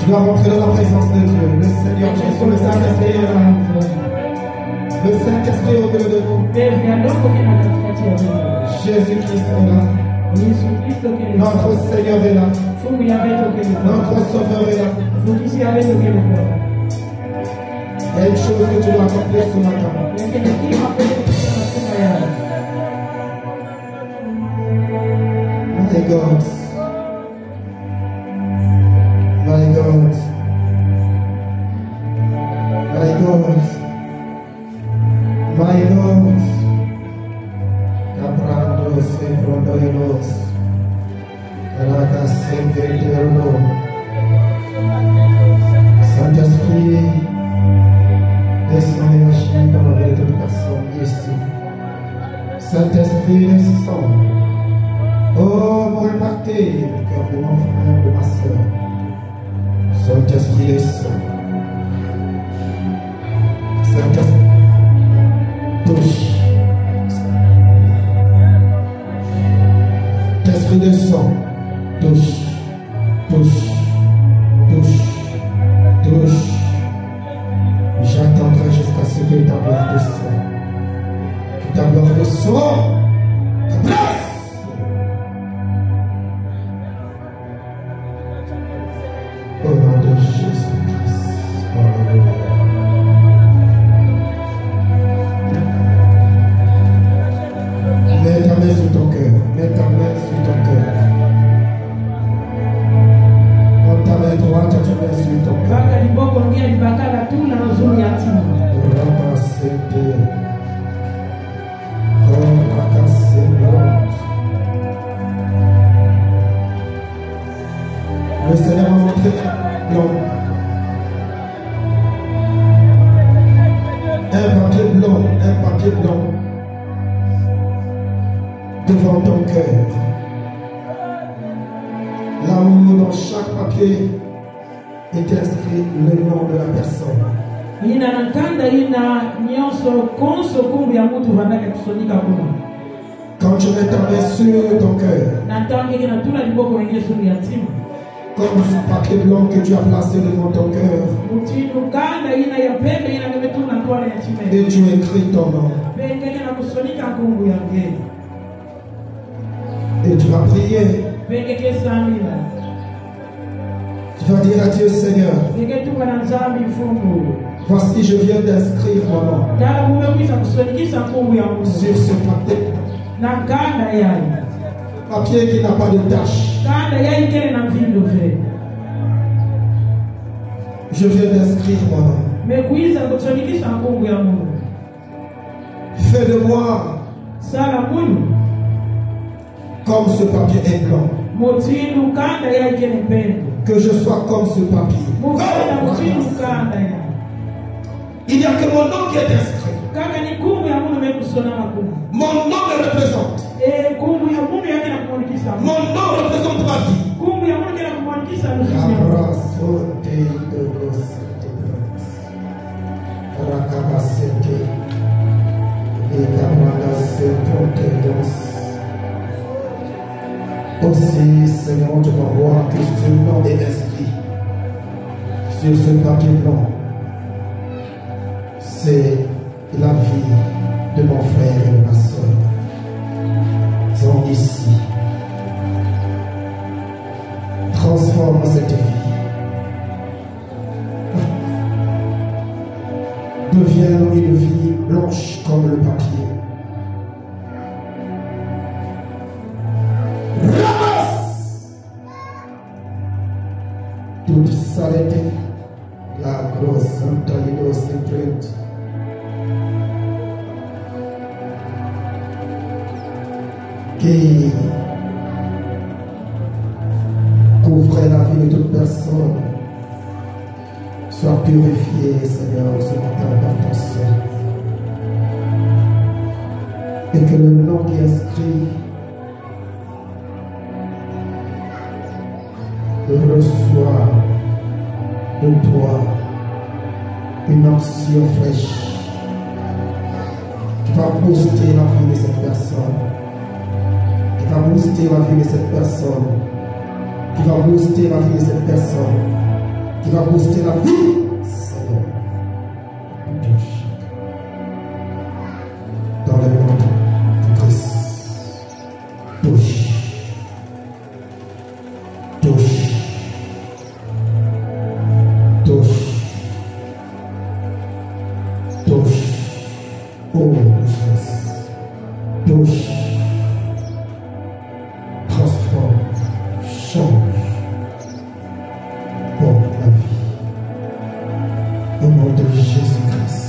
Tu dois rentrer dans la présence de Dieu. Le Seigneur Jésus, le Saint-Esprit est là. Le Saint-Esprit est au milieu de nous. Jésus-Christ est là. Notre Seigneur est là. Notre Sauveur est là. Il y a une chose que tu dois accomplir ce matin. My God. My God. My God. My God. Cabrandos e prondoiros. Ragas e veterno. Saint-Esprit, descends et agis dans la vie de toute personne ici. Saint-Esprit, descends. Oh, pour impacter le cœur de mon frère, de ma soeur. Saint-Esprit, descends. Saint-Esprit, touche. Saint-Esprit, descends. Touche. Touche. Touche. Touche. J'attendrai jusqu'à ce que ta gloire descende. Que ta gloire descende. Ta place. Au nom de Jésus-Christ. Alléluia. Mets ta main sur ton cœur. Mets ta main sur ton cœur. Mets ta main droite et ta main sur ton cœur. Le Seigneur m'a montré un papier blanc devant ton cœur. Là où dans chaque papier est inscrit le nom de la personne. Quand tu mets ta main sur ton cœur, comme ce papier blanc que tu as placé devant ton cœur, et tu écris ton nom, et tu vas prier. Tu vas dire à Dieu, Seigneur, voici je viens d'inscrire mon nom sur ce papier. Papier qui n'a pas de tache. Je viens d'inscrire mon nom. Fais de moi comme ce papier est blanc. Que je sois comme ce papier. Il n'y a que mon nom qui est inscrit. Mon nom me représente. Mon nom représente ma vie. Aussi, Seigneur, je dois voir que ce nom est inscrit sur ce papier blanc. C'est la vie de mon frère et de ma soeur. Sont ici. Transforme cette vie. Deviens une vie blanche comme le papier. Ramasse toute saleté, la grosse antaïnos imprinte. Qui couvrait la vie de toute personne, soit purifié, Seigneur, ce matin par ton sang. Et que le nom qui est inscrit reçoit de toi une onction fraîche qui va booster la vie de cette personne. Qui va booster la vie de cette personne, qui va booster la vie de cette personne, qui va booster la vie. Seigneur, touche. Dans le nom de Christ. Touche. Touche. Touche. Touche. Oh, Christ. Touche. Transforme. Change. Pour la vie. Au nom de Jésus-Christ.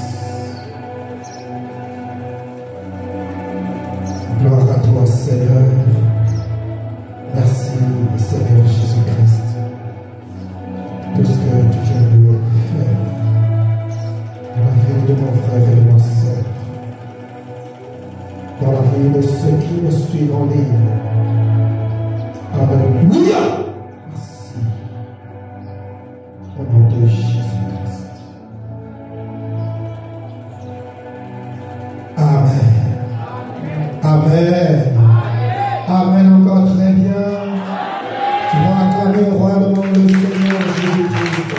Gloire à toi, Seigneur. Merci, Seigneur Jésus-Christ. Tout ce que tu viens de faire dans la vie de mon frère et de ma soeur, dans la vie de ceux qui me suivent en ligne. Alléluia. Merci. Au nom de Jésus-Christ. Amen. Amen. Amen. Encore très bien. Tu vas acclamer au roi de mon Seigneur Jésus-Christ.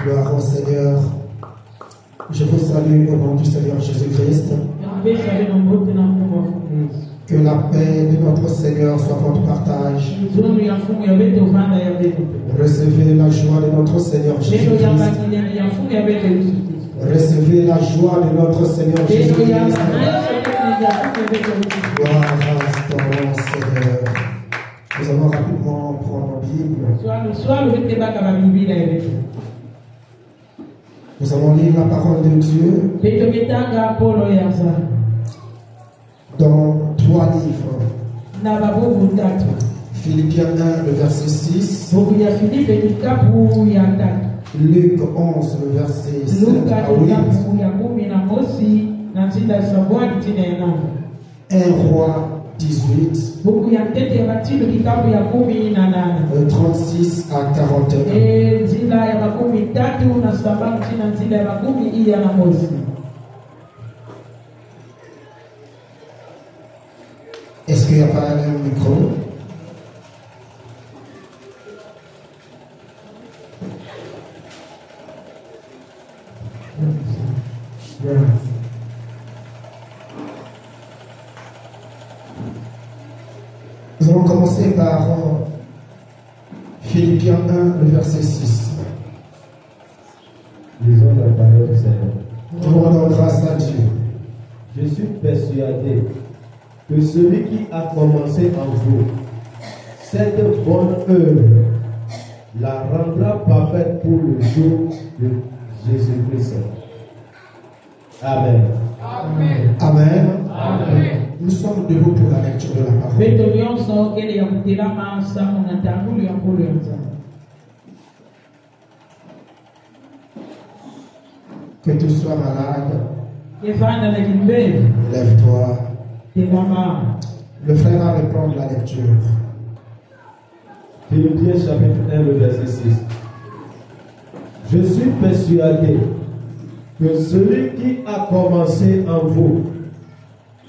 Gloire au Seigneur. Je vous salue au nom du Seigneur Jésus-Christ. Que la paix de notre Seigneur soit votre partage. Recevez la joie de notre Seigneur Jésus-Christ. Recevez la joie de notre Seigneur Jésus-Christ. Gloire à ton nom, Seigneur. Nous allons rapidement prendre nos Bibles. Nous allons lire la parole de Dieu dans 3 livres. Philippiens 1, le verset 6. Luc 11, le verset 7 à 8. 1 Roi 18, 36 à 41. Est-ce qu'il n'y a pas un micro? Nous allons commencer par Philippiens 1, le verset 6. Lisons la parole du Seigneur. Rendons grâce à Dieu. Je suis persuadé que celui qui a commencé en vous cette bonne œuvre la rendra parfaite pour le jour de Jésus-Christ. Amen. Amen. Amen. Amen. Nous sommes debout pour la lecture de la parole. Que tu sois malade, lève-toi. Le frère va reprendre la lecture. Philippiens chapitre 1, le verset 6. Je suis persuadé que celui qui a commencé en vous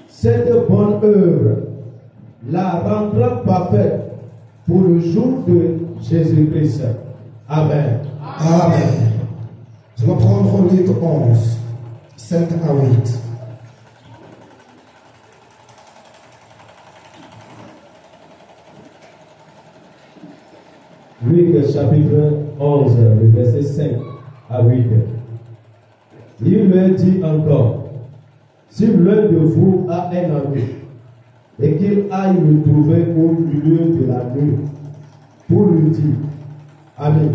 cette bonne œuvre la rendra parfaite pour le jour de Jésus-Christ. Amen. Amen. Je vais prendre Luc 11, 5 à 8. Luc chapitre 11, le verset 5 à 8. Il leur dit encore, si l'un de vous a un ami et qu'il aille le trouver au milieu de la nuit pour lui dire, ami,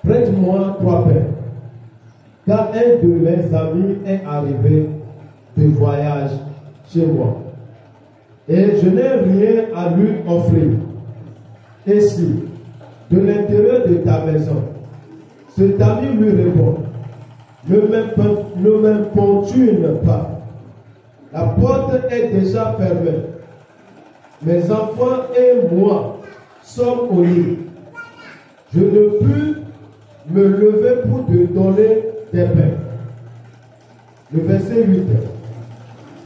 prête-moi 3 pains, car un de mes amis est arrivé de voyage chez moi et je n'ai rien à lui offrir. Et si, de l'intérieur de ta maison, cet ami lui répond, ne m'importune pas, la porte est déjà fermée, mes enfants et moi sommes au lit, je ne puis me lever pour te donner des pains. Le verset 8.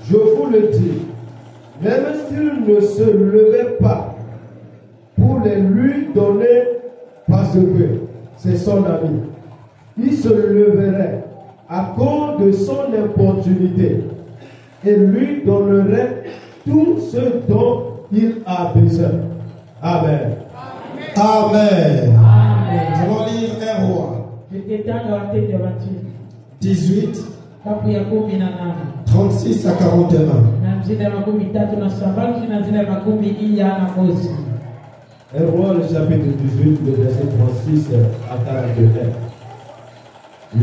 Je vous le dis, même s'il ne se levait pas pour les lui donner parce que c'est son ami, il se leverait à cause de son importunité et lui donnerait tout ce dont il a besoin. Amen. Amen. Nous allons lire un roi. 18, 36 à 41. Un roi, le chapitre 18, le verset 36 à 41.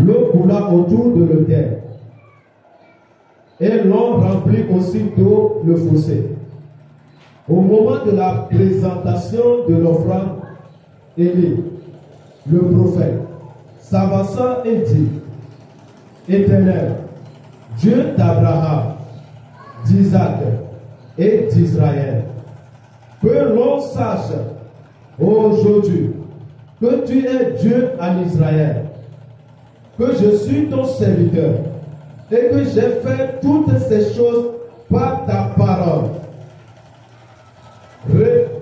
L'eau coula autour de l'autel, et l'on remplit aussi d'eau le fossé. Au moment de la présentation de l'offrande, Élie, le prophète, s'avança et dit: Éternel, Dieu d'Abraham, d'Isaac et d'Israël, que l'on sache aujourd'hui que tu es Dieu en Israël, que je suis ton serviteur et que j'ai fait toutes ces choses par ta parole.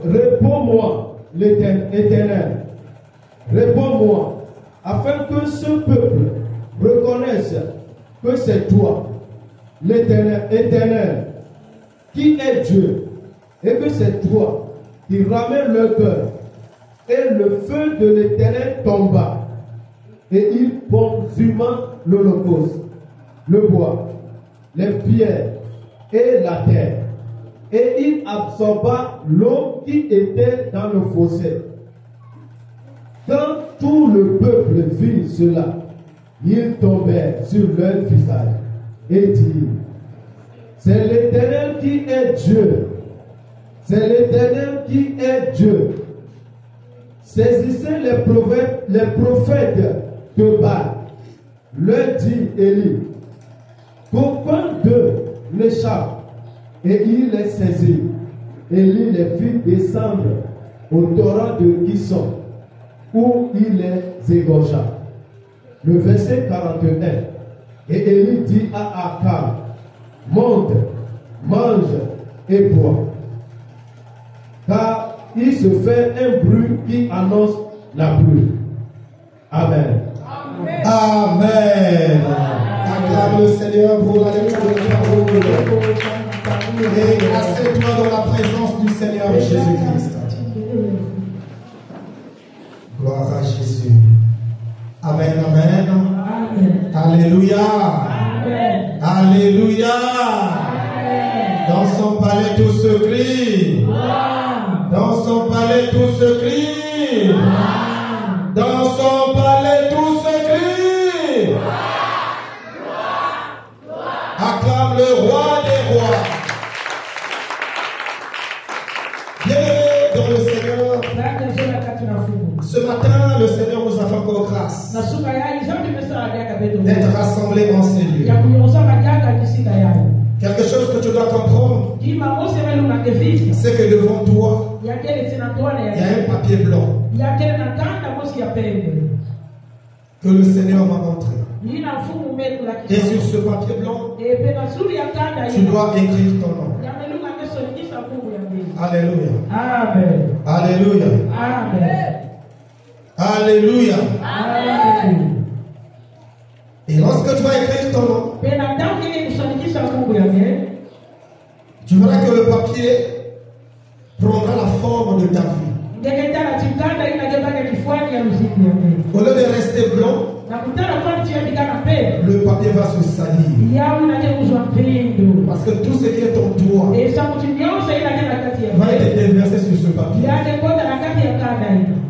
Réponds-moi, l'Éternel, réponds-moi, afin que ce peuple reconnaisse que c'est toi, l'Éternel, qui est Dieu, et que c'est toi qui ramène le cœur. Et le feu de l'Éternel tomba, et il consuma l'holocauste, le bois, les pierres et la terre. Et il absorba l'eau qui était dans le fossé. Quand tout le peuple vit cela, ils tombèrent sur leur visage et dirent: c'est l'Éternel qui est Dieu. C'est l'Éternel qui est Dieu. Saisissez les prophètes de Baal. Leur dit Élie: qu'aucun d'eux n'échappe. Et il les saisit. Élie les fit descendre au torrent de Kison, où il les égorgea. Le verset 41. Et Élie dit à Akab: monte, mange et bois, car il se fait un bruit qui annonce la pluie. Amen. Amen. Amen. Acclame le Seigneur pour la lecture de la parole. Et assieds-toi dans la présence du Seigneur Jésus-Christ. Gloire à Jésus. Amen, amen. Amen. Alléluia. Amen. Alléluia. Amen. Dans son palais tout se crie. Dans son palais tout se crie. Dans son palais tout se crie. Acclame le roi des rois. Bien-aimés dans le Seigneur, ce matin, le Seigneur nous a fait encore grâce d'être rassemblés en ces lieux. Quelque chose que tu dois comprendre, c'est que devant toi, il y a un papier blanc que le Seigneur m'a montré. Et sur ce papier blanc, tu dois écrire ton nom. Alléluia. Amen. Alléluia. Amen. Alléluia. Amen. Et lorsque tu vas écrire ton nom, tu verras que le papier prendra la forme de ta vie. Au lieu de rester blanc, le papier va se salir. Parce que tout ce qui est en toi va être déversé sur ce papier.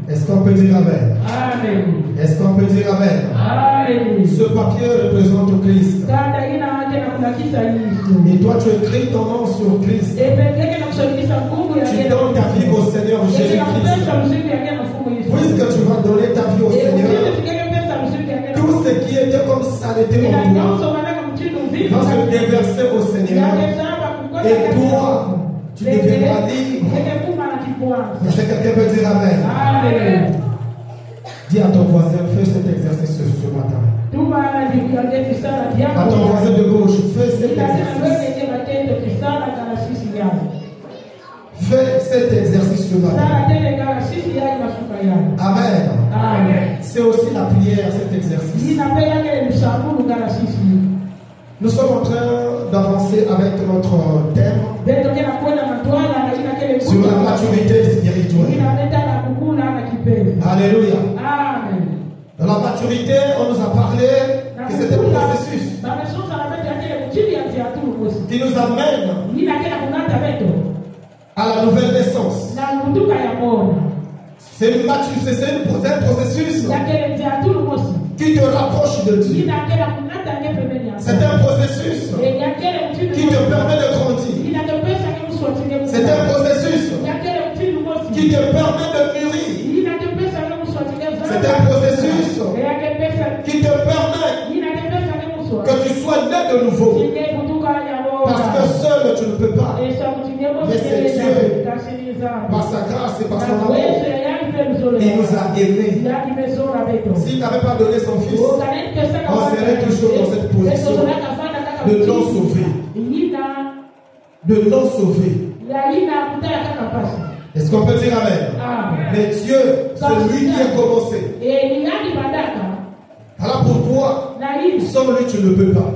Est-ce qu'on peut dire Amen? Amen. Est-ce qu'on peut dire Amen? Amen. Ce papier représente Christ. Et toi tu écris ton nom sur Christ. Tu donnes ta vie au Seigneur Jésus-Christ. Puisque tu vas donner ta vie au Seigneur, tout ce qui était comme saleté en toi va se déverser au Seigneur. Et toi, tu deviendras libre. Est-ce que quelqu'un peut dire Amen? Amen. Dis à ton voisin, fais cet exercice ce matin. À ton voisin de gauche, fais cet exercice. Fais cet exercice ce matin. Amen. C'est aussi la prière, cet exercice. Nous sommes en train d'avancer avec notre thème sur la maturité spirituelle. Alléluia. Dans la maturité, on nous a parlé que c'était un processus qui nous amène à la nouvelle naissance. C'est un processus qui te rapproche de Dieu. C'est un processus qui te permet de grandir. C'est un processus qui te permet de mûrir. C'est un processus qui te permet que tu sois né de nouveau. Parce que seul tu ne peux pas. Mais c'est Dieu, par sa grâce et par son amour, il nous a aimés. S'il n'avait pas donné son fils, on serait toujours dans cette position de non sauver. De non sauver. Est-ce qu'on peut dire amen? Mais Dieu, c'est lui qui a commencé. Alors pour toi, sans lui tu ne peux pas.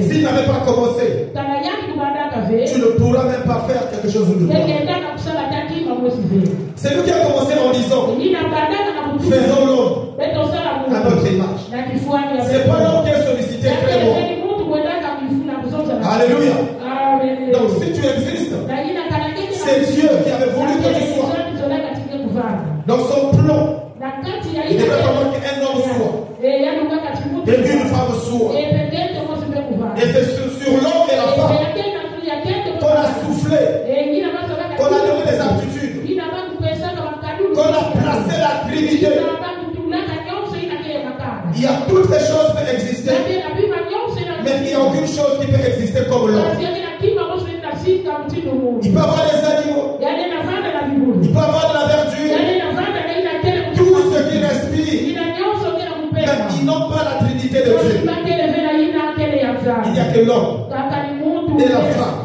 S'il n'avait pas commencé, tu ne pourras même pas faire quelque chose de toi. C'est lui qui a commencé en disant, faisons l'homme à notre image. C'est pas l'homme qui est sollicité très bon. Alléluia. Donc si tu existes, c'est Dieu qui avait voulu que tu sois. Dans son plan, il devait vraiment qu'un homme soit et qu'une femme soit. Et c'est sur l'homme et la femme qu'on a soufflé, qu'on a donné des aptitudes, qu'on a placé la Trinité. Il y a toutes les choses qui peuvent exister, mais il n'y a aucune chose qui peut exister comme l'homme. Il peut avoir des animaux, il peut avoir de la verdure, tout ce qui respire, mais ils n'ont pas la Trinité de Dieu. Il n'y a que l'homme et la femme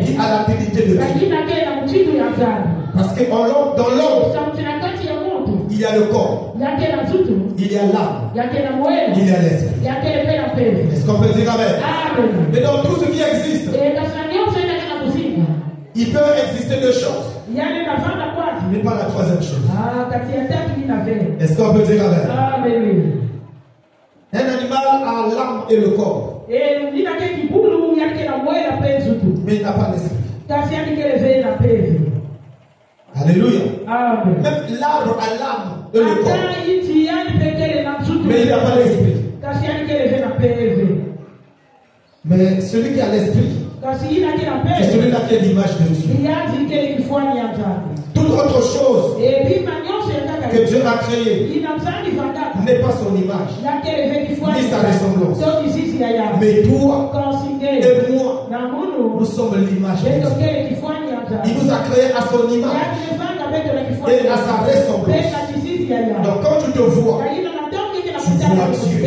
qui a la Trinité de Dieu. Parce que dans l'homme, il y a le corps, il y a l'âme, il y a l'esprit. Est-ce qu'on peut dire amen? Mais dans tout ce qui existe, il peut exister deux choses, mais pas la troisième chose. Est-ce qu'on peut dire amen? Un animal a l'âme et le corps, mais il n'a pas l'esprit. Alléluia. Même l'arbre a l'âme et le corps, mais il n'a pas l'esprit. Mais celui qui a l'esprit, c'est celui-là qui est l'image de Dieu. Toute autre chose que Dieu a créée n'est pas son image, ni sa ressemblance. Mais toi et moi, nous sommes l'image de Dieu. Il nous a créés à son image et à sa ressemblance. Donc quand tu te vois, tu vois Dieu.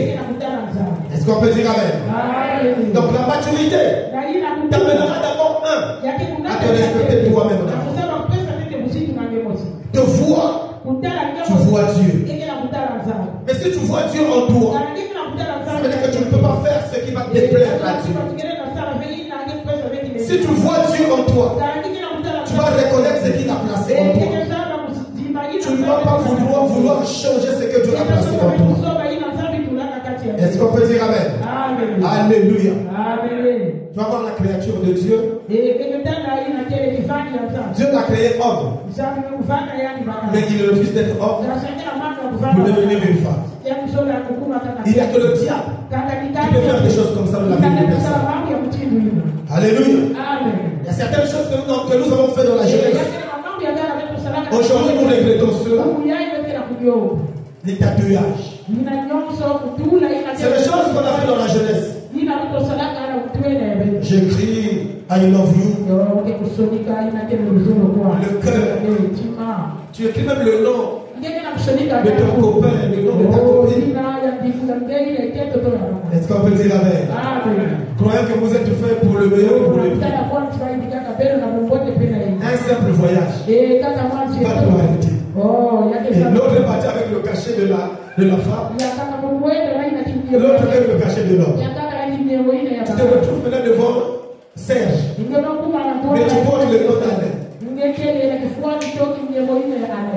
Est-ce qu'on peut dire amen? Donc la maturité t'amènera d'abord à te respecter toi-même. Te voir, tu vois Dieu. Mais si tu vois Dieu en toi, ça veut dire que tu ne peux pas faire ce qui va te déplaire à Dieu. Si tu vois Dieu en toi, tu vas reconnaître ce qu'il a placé en toi. Tu ne vas pas vouloir changer ce que Dieu a placé en toi. Est-ce qu'on peut dire amen? Alléluia. Tu vas voir la créature de Dieu. Dieu l'a créé homme, mais il refuse d'être homme pour devenir une femme. Il n'y a que le diable qui peut faire des choses comme ça dans la vie de personne. Alléluia. Il y a certaines choses que nous avons fait dans la jeunesse. Aujourd'hui, nous regrettons cela. Les tatouages. C'est les choses qu'on a fait dans la jeunesse. J'écris I love you. Le cœur. Tu écris même le nom de ton copain, le nom de ta copine. Est-ce qu'on peut dire amen? Croyez que vous êtes fait pour le meilleur ou pour le pire. Un simple voyage. Pas de arrêter. Et l'autre est parti avec le cachet de la femme. L'autre avec le cachet de l'homme. Tu te retrouves maintenant devant Serge. Mais tu portes le nom d'Alain.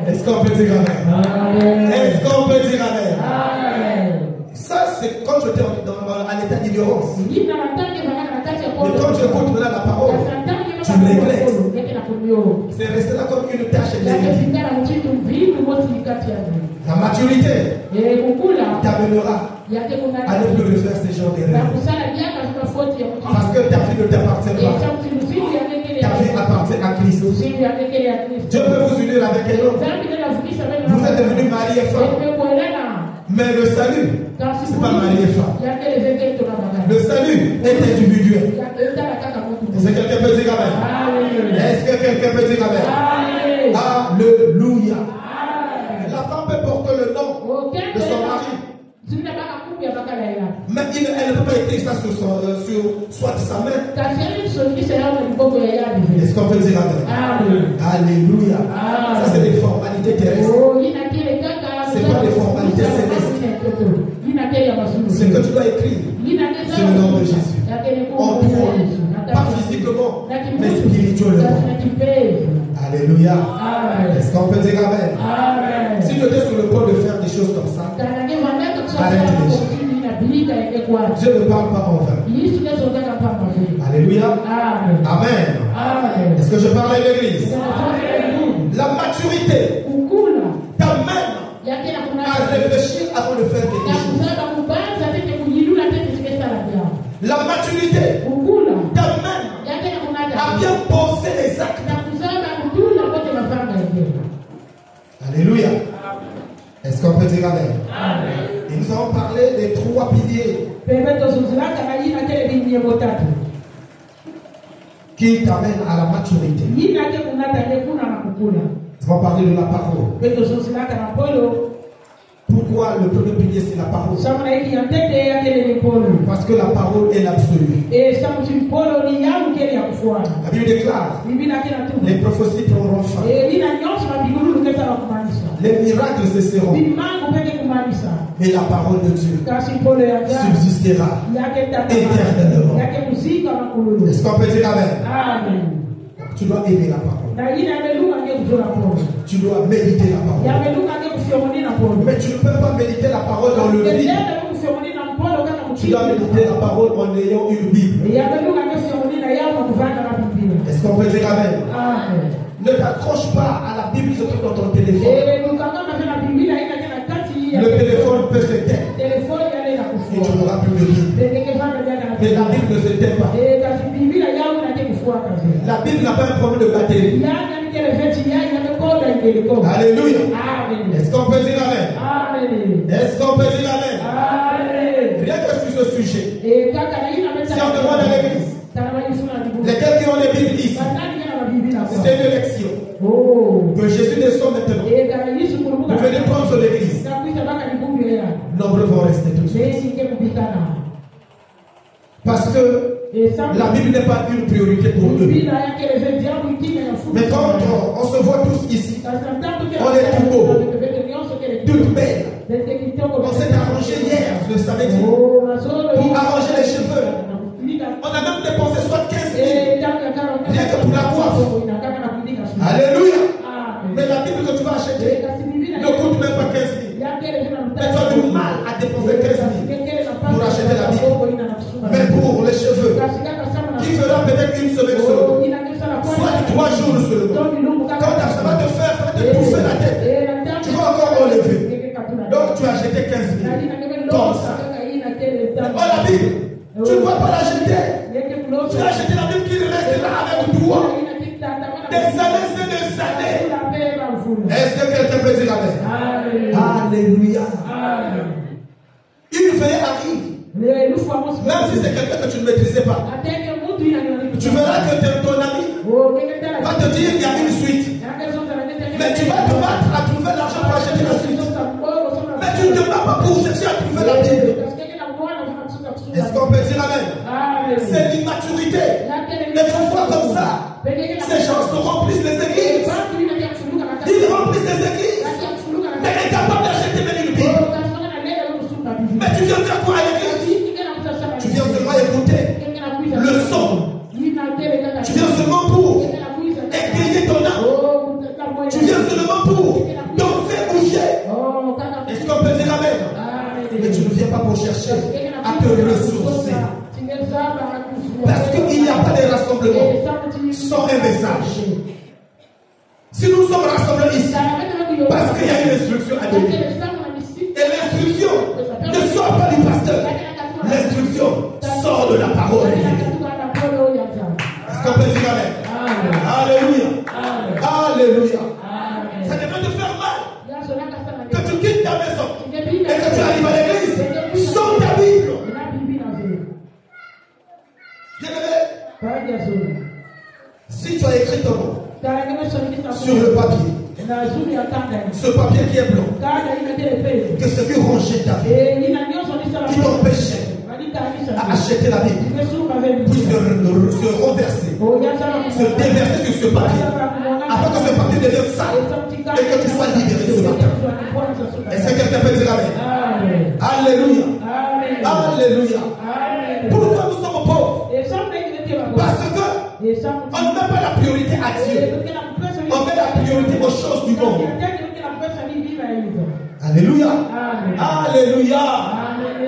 Est-ce qu'on peut dire amen? Est-ce qu'on peut dire amen? Ça, c'est quand je étais en état d'ignorance. Mais quand je écoute maintenant la parole, tu me regrettes. C'est resté là comme une tâche de la maturité t'amènera à ne plus refaire ces genres d'erreurs. Parce que ta vie ne t'appartient pas. Ta vie appartient à Christ. Dieu peut vous unir avec un autre. Vous êtes devenus mari et femme. Mais le salut, ce n'est pas mari et femme. Le salut est individuel. Est-ce que quelqu'un peut dire amen? Est-ce que quelqu'un peut dire amen? Alléluia. La femme peut porter le nom de son mari. Mais elle ne peut pas écrire ça sur soit sa main. Est-ce qu'on peut dire amen? Alléluia. Ça, c'est des formalités terrestres. Ce n'est pas des formalités célestes. Ce que tu dois écrire, c'est le nom de Jésus. En toi, pas physiquement, mais spirituellement. Alléluia. Est-ce qu'on peut dire amen? Si tu étais sur le point de faire des choses comme ça, arrête déjà. Dieu ne parle pas en vain. Alléluia. Amen. Est-ce que je parle à l'église? La maturité t'amène à réfléchir avant de faire quelque chose. La maturité t'amène à bien poser les actes. Alléluia. Est-ce qu'on peut dire amen? Et nous avons parlé des 3 piliers qui t'amènent à la maturité. Nous avons parlé de la parole. Pourquoi le premier pilier c'est la parole? Parce que la parole est l'absolu. La Bible déclare les prophéties prendront fin. Les miracles cesseront. Mais la parole de Dieu subsistera éternellement. Est-ce qu'on peut dire amen? Tu dois aimer la parole. Tu dois méditer la parole. Mais tu ne peux pas méditer la parole dans le vide. Tu dois méditer la parole en ayant une Bible. Est-ce qu'on peut dire amen? Ne t'accroche pas à la Bible sur ton téléphone. Le téléphone peut s'éteindre. Et tu n'auras plus de Bible. Mais la Bible ne s'éteint pas. La Bible n'a pas un problème de batterie. Alléluia. Est-ce qu'on peut dire amen? Est-ce qu'on peut dire amen? Rien que sur ce sujet. Si on demande à l'église, lesquels qui ont les Bibles ici, c'est une élection. Que Jésus descend maintenant. Vous venez prendre sur l'église. Nombreux vont rester tout de suite. Parce que la Bible n'est pas une priorité pour eux. Mais quand on se voit tous ici, on est tout beau, tout belle. On s'est arrangé hier, le samedi, pour arranger les cheveux. On a même dépensé soit 15 000 rien que pour la coiffe. Alléluia. Mais la Bible que tu vas acheter ne coûte même pas 15 000. Mais tu as du mal à dépenser 15 000 pour acheter la Bible. Mais pour les cheveux, qui fera peut-être une semaine seulement, soit 3 jours seulement. Quand ça va te faire, ça va te bouffer la tête, tu vas encore enlever. Donc tu as acheté 15 000 comme ça. Oh, la Bible, tu ne vas pas la jeter. Tu as acheté la Bible qui reste là avec toi. Des années, c'est des années. Est-ce que quelqu'un peut dire amen? Alléluia. Une veille arrive. Même si c'est quelqu'un que tu ne maîtrisais pas, tu verras que ton ami va te dire qu'il y a une suite. Mais tu vas te battre à trouver l'argent pour acheter Mais tu ne viens pas pour chercher à te ressourcer. Parce qu'il n'y a pas de rassemblement sans un message. Si nous sommes rassemblés ici, parce qu'il y a une instruction à donner. Et l'instruction ne sort pas du pasteur. L'instruction sort de la parole. Est-ce qu'on peut dire amen? Alléluia. Alléluia. Ça devrait te faire mal que tu quittes ta maison et que tu arrives à l'église sans ta Bible. Bien-aimé, si tu as écrit ton nom sur le papier, ce papier qui est blanc, que ce qui rongeait ta vie, qui t'empêchait à acheter la Bible, puisse se renverser, se déverser sur ce papier, afin que ce papier devienne sale et que tu sois libéré ce matin. Est-ce que quelqu'un peut dire amen? Alléluia. Alléluia. Pourquoi nous sommes pauvres? Parce que on ne met pas la priorité à Dieu. On met la priorité aux choses du monde. Alléluia. Alléluia.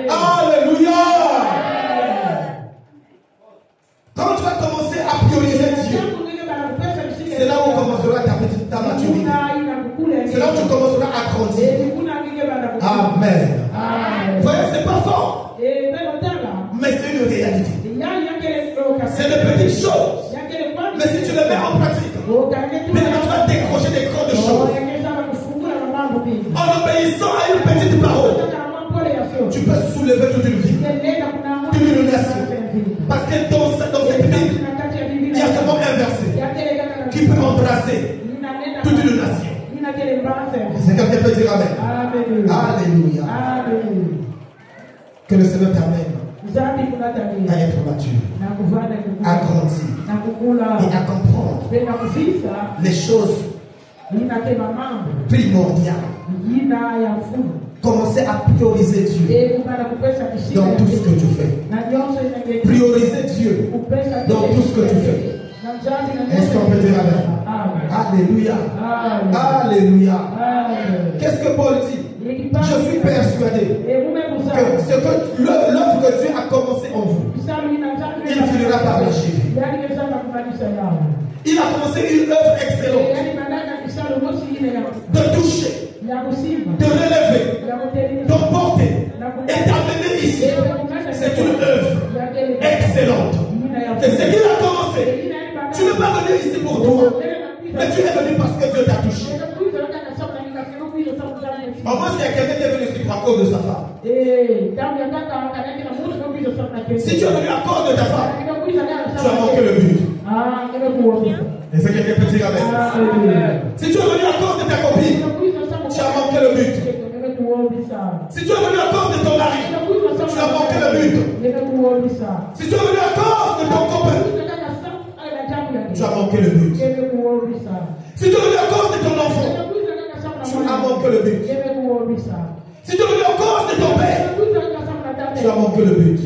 Alléluia. Quand tu vas commencer à prioriser Dieu, c'est là où commencera ta maturité. C'est là où tu commenceras à grandir. Amen. Vous voyez, c'est pas fort. Mais c'est une réalité. C'est de petites choses. Mais si tu les mets en pratique, maintenant tu vas décrocher des grandes choses. En obéissant à une petite parole, tu peux soulever toute une vie, toute une nation. Parce que dans cette Bible, il y a seulement un verset qui peut embrasser toute une nation. C'est quelqu'un peut dire amen. Alléluia. Que le Seigneur t'amène à être mature, à grandir et à comprendre les choses primordiales. Commencez à prioriser Dieu dans tout ce que tu fais. Prioriser Dieu dans tout ce que tu fais. Est-ce qu'on peut dire amen? Alléluia. Alléluia. Qu'est-ce que Paul dit? Je suis persuadé que l'œuvre que Dieu a commencé en vous, il finira par l'achever. Il a commencé une œuvre excellente de toucher, de relever, d'emporter et d'amener ici. C'est une œuvre excellente. Et ce qu'il a commencé, tu n'es pas venu ici pour toi, mais tu es venu parce que Dieu t'a touché. Au moins, il y a quelqu'un qui est venu ici à cause de sa femme. Si tu es venu à cause de ta femme, tu as manqué le but. Et c'est quelqu'un qui peut dire amen. Si tu es venu à cause de ta copine, tu as manqué le but. Si tu es venu à cause de ton mari, tu as manqué le but. Si tu es venu à cause de ton copain, tu as manqué le but. Si tu es venu à cause de ton enfant, tu as manqué le but. Si tu es venu à cause de ton père, tu as manqué le but.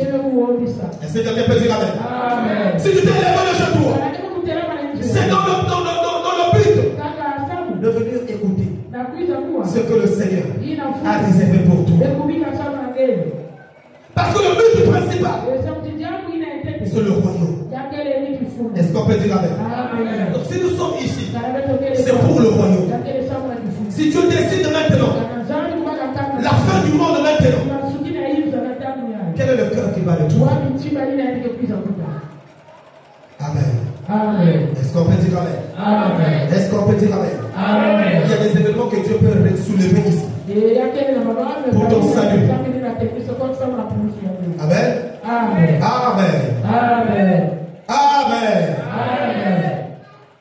Est-ce que quelqu'un peut dire amen? Si tu t'es levé de chez toi, c'est dans le but de venir écouter ce que le Seigneur a réservé pour toi. Parce que le but principal, c'est le royaume. Est-ce qu'on peut dire amen? Donc si nous sommes ici, c'est pour le royaume. Si Dieu décide maintenant, la fin du monde maintenant, quel est le cœur qui va le trouver? Amen. Est-ce qu'on peut dire amen? Est-ce qu'on peut dire amen? Il y a des événements que Dieu peut soulever ici pour ton salut. Amen.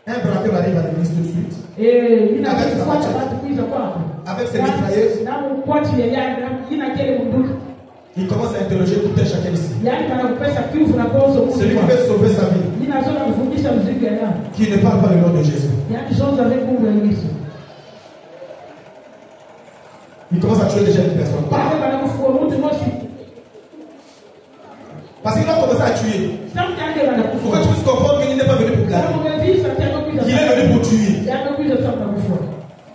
Un braqueur arrive à l'église tout de suite avec ses mitrailleuses. Il commence à interroger tout un chacun ici. Celui qui veut sauver sa vie, qui ne parle pas le nom de Jésus. Il commence à tuer déjà une personne. Parce qu'il va commencer à tuer. Pour que tu puisses comprendre qu'il n'est pas venu pour plaire. Il est venu pour tuer.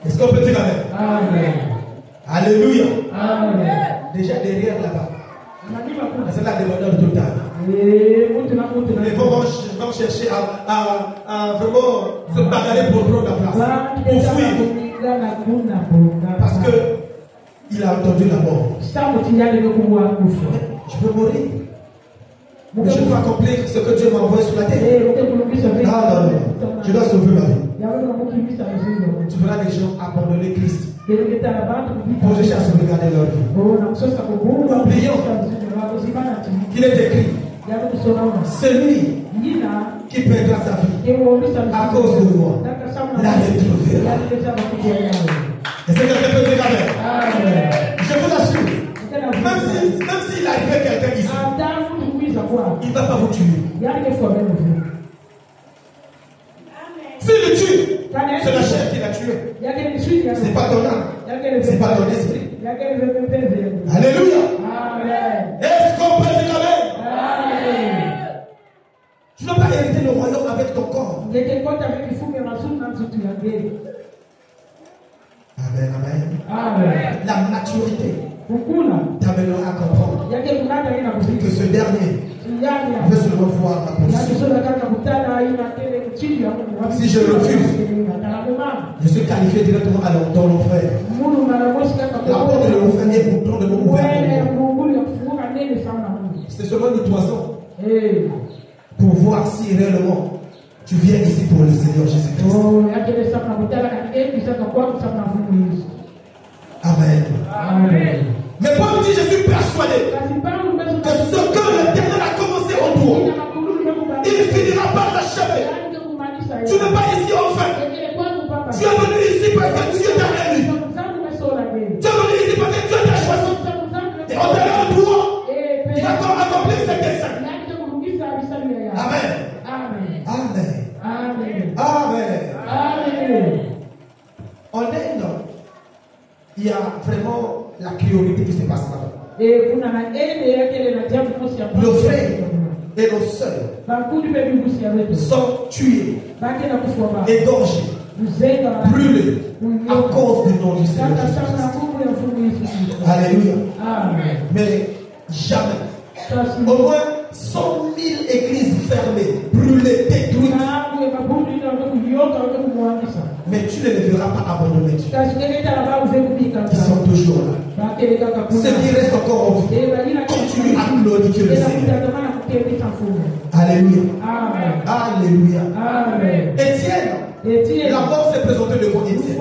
Est-ce qu'on peut dire amen? Alléluia. déjà derrière là-bas. C'est la demandeur totale. Les gens vont chercher à vraiment se bagarrer pour prendre la place. Pour fuir. Parce que il a entendu la mort. Je veux mourir. Mais je dois accomplir ce que Dieu m'a envoyé sur la terre. Ah non, non. Je dois sauver ma vie. Tu verras des gens abandonner Christ pour chercher à se regarder leur vie. Oublions qu'il est écrit, celui qui perdra sa vie à cause de moi la retrouvera. Et c'est quelqu'un peut dire amen. Je vous assure, même s'il arrivait quelqu'un ici, il ne va pas vous tuer. S'il le tue, c'est la chair qui l'a tué. C'est pas ton âme. C'est pas ton esprit. Alléluia. Est-ce qu'on peut dire amen? Tu ne dois pas hériter le royaume avec ton corps. Amen, amen. La maturité t'amènera à comprendre que ce dernier veut seulement voir la position. Si je refuse, je suis qualifié directement dans l'enfer. La porte de l'enfer est pourtant de mon ouvert. C'est seulement une toison pour voir si réellement tu viens ici pour le Seigneur Jésus-Christ. Amen. Amen. Mais Paul dit, je suis persuadé que ce que l'Éternel a commencé en toi, il finira par l'achever. Tu n'es pas ici enfin. Tu es venu ici parce que Dieu t'a élu. Tu es venu ici parce que Dieu t'a choisi. Et au-delà de toi, il va accomplir ses desseins. Amen. Amen. Amen. Amen. En Inde, il y a vraiment la priorité qui se passe là-bas. Nos frères et nos sœurs sont tués, égorgés, brûlés à cause du nom du Seigneur Jésus-Christ. Alléluia. Mais jamais, au moins 100 000 églises fermées, brûlées, détruites. Mais tu ne les verras pas abandonner. Ils sont toujours là. Ceux qui restent encore en vie continuent à glorifier le Seigneur. Alléluia. Alléluia. Étienne, la mort s'est présentée devant Étienne.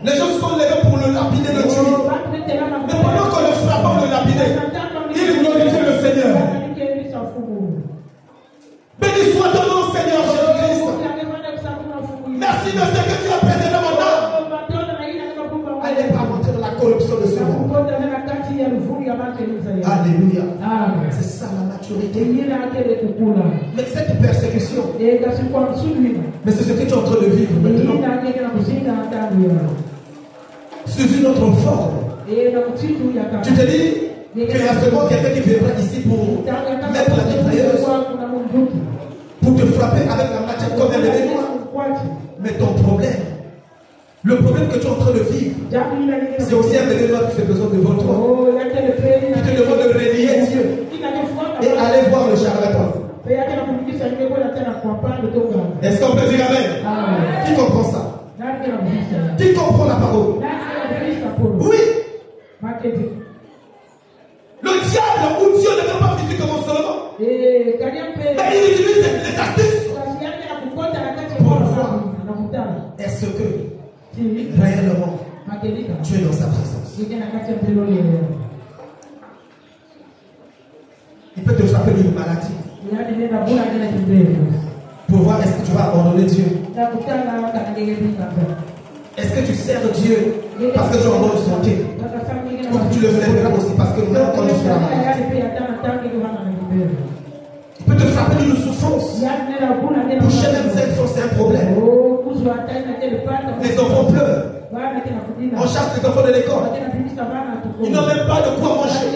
Les gens se sont levés pour le lapider, le tuer. Mais pendant que le frappant le lapidait, il glorifiait le Seigneur. Béni soit ton nom, Seigneur Jésus-Christ. Merci de ce que tu as préservé mon âme. Elle n'est pas montée dans la corruption de ce monde. Alléluia. C'est ça la maturité. Mais cette persécution, mais c'est ce que tu es en train de vivre maintenant. Sous une autre forme. Tu te dis qu'il y a seulement quelqu'un qui viendra ici pour mettre la mitrailleuse, pour te frapper avec la matière comme elle est noire. Mais ton problème, le problème que tu es en train de vivre, c'est aussi un élément qui se présente devant toi. Qui te demande de renier Dieu et aller voir le charlatan. Est-ce qu'on peut dire amen? Qui comprend ça? Qui comprend la parole? Oui. Le diable ou Dieu ne veut pas physiquement seulement, mais il utilise les astuces pour voir est-ce que réellement tu es dans sa présence. Il peut te frapper d'une maladie pour voir est-ce que tu vas abandonner Dieu. Est-ce que tu sers Dieu parce que tu es en bonne santé? Ou tu le serviras aussi parce que maintenant quand tu seras malade. Il peut te frapper d'une souffrance. Toucher même cette force, c'est un problème. Les enfants pleurent. On chasse les enfants de l'école. Ils n'ont même pas de quoi manger.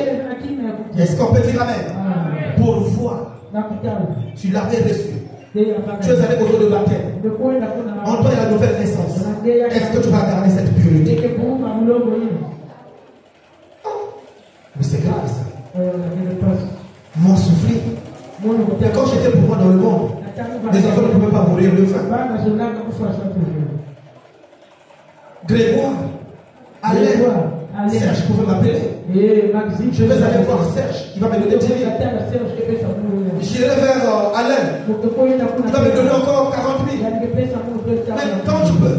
Est-ce qu'on peut dire amen? Pour voir, tu l'avais reçu. Tu es allé au jour de baptême. En toi, il y a la nouvelle naissance. Est-ce que tu vas garder cette purité? Et quand j'étais pour moi dans le monde, les enfants ne pouvaient pas mourir de faim. Grégoire, Alain, Serge pouvait m'appeler. Je vais aller voir Serge, il va me donner 10 000. J'irai vers Alain, il va me donner encore 40 000. Mais quand je peux,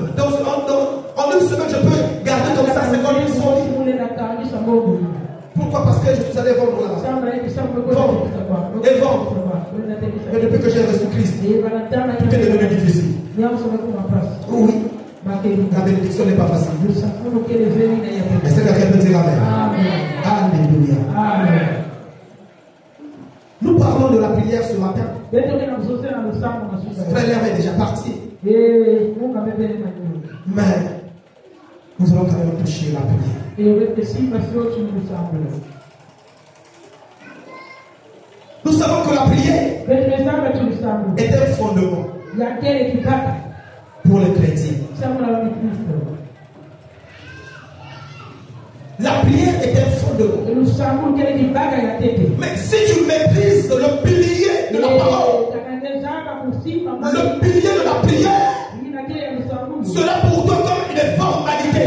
en une semaine, je peux garder comme ça 50 000 100 000. Pourquoi? Parce que je suis allé vendre là. Vendre. Et vendre. Mais depuis que j'ai reçu Christ, tout est devenu difficile. Oui. La bénédiction n'est pas facile. Est-ce que quelqu'un peut dire Amen? Alléluia. Amen. Nous parlons de la prière ce matin. Frère Léa est déjà parti. Mais nous allons quand même toucher la prière. Nous savons que la prière est un fondement pour les chrétiens. La prière est un fondement. Mais si tu maîtrises le pilier de la parole, le pilier de la prière sera pour toi comme une formalité.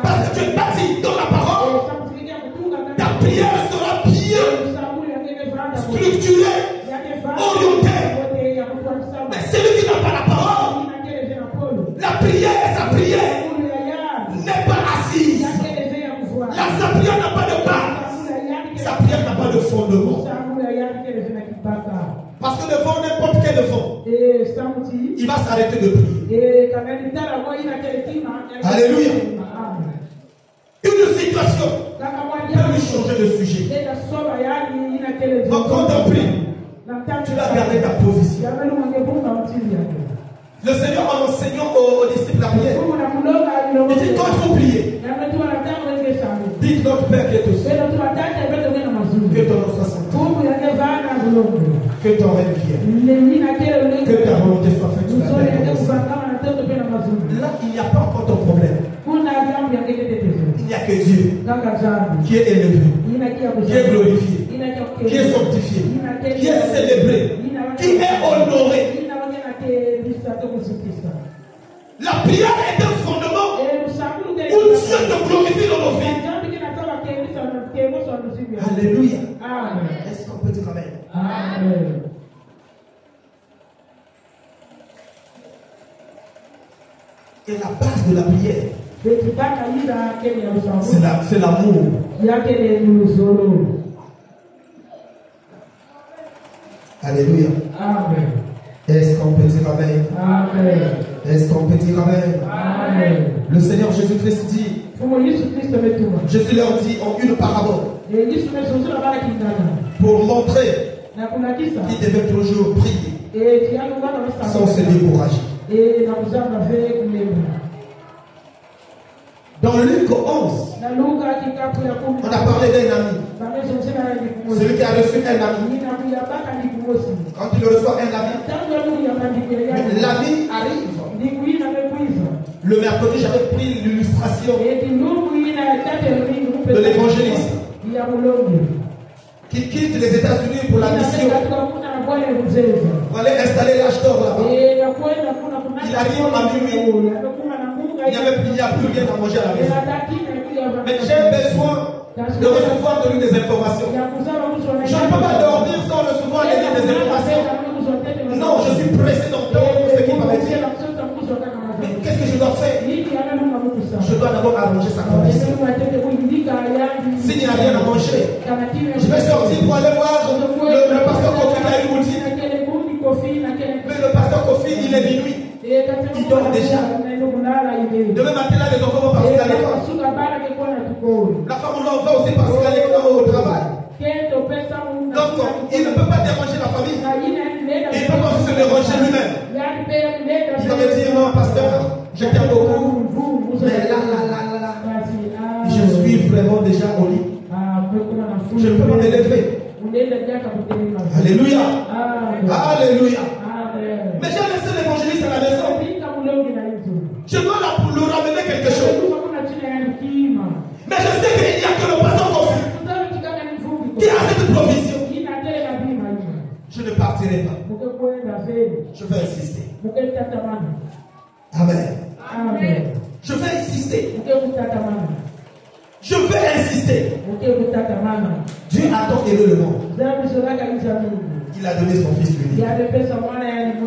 Parce que tu es bâti dans la parole, ta prière sera bien structurée, orientée. Mais celui qui n'a pas la parole, la prière, sa prière n'est pas assise. Sa prière n'a pas de base. Sa prière n'a pas de fondement. Parce que le vent, n'importe quel vent, il va s'arrêter de prier. Alléluia. Une situation peut lui changer de sujet. Donc quand tu pries, tu vas garder ta position. Le Seigneur, en enseignant aux disciples la prière, il dit quand il faut prier, dites notre Père qui est au ciel, que ton nom soit sanctifié, que ton règne vienne, que ta volonté soit faite sur la terre. Là, il n'y a pas encore ton problème. Il n'y a que Dieu qui est élevé, qui est glorifié, qui est sanctifié, qui est célébré, qui est honoré. La prière est un fondement où Dieu se glorifie dans nos vies. Alléluia. Est-ce qu'on peut dire Amen? Amen. Et la base de la prière, c'est l'amour. Alléluia. Amen. Est-ce qu'on peut dire Amen? Amen. Est-ce qu'on peut dire Amen? Amen. Le Seigneur Jésus-Christ dit, Jésus leur dit en une parabole, pour montrer qu'ils devaient toujours prier sans se décourager. Dans Luc 11, on a parlé d'un ami. Celui qui a reçu un ami. Quand il reçoit un ami, l'ami arrive. Le mercredi, j'avais pris l'illustration de l'évangéliste qui quitte les États-Unis pour la mission. Pour aller installer l'âge d'or là-bas. Il arrive à minuit. Il n'y a plus rien à manger à la maison. Mais j'ai besoin de recevoir de lui des informations. Je ne peux pas dormir sans recevoir des informations. Non, je suis pressé d'entendre ce qu'il va me dire. Mais qu'est-ce que je dois faire? Je dois d'abord arranger sa condition. S'il n'y a rien à manger, je vais sortir pour aller voir le pasteur Kofi qui a une boutique. Mais le pasteur Kofi, il est minuit. Il dort déjà. Demain matin, là, les enfants vont partir à l'école. La femme, on va aussi partir à l'école au travail. Donc, il ne peut pas déranger la famille. Il ne peut pas se déranger lui-même. Il va me dire, non, pasteur, je t'aime beaucoup. Mais là, je suis vraiment déjà au lit. Je ne peux pas m'élever. Alléluia. Alléluia. Mais j'ai laissé l'évangéliste à la maison. Je dois le ramener quelque chose. Mais je sais qu'il n'y a que le pasteur Kofi qui a cette provision. Amen. Amen. Je vais insister. Je vais insister. Dieu a tant aimé le monde. Il a donné son Fils unique.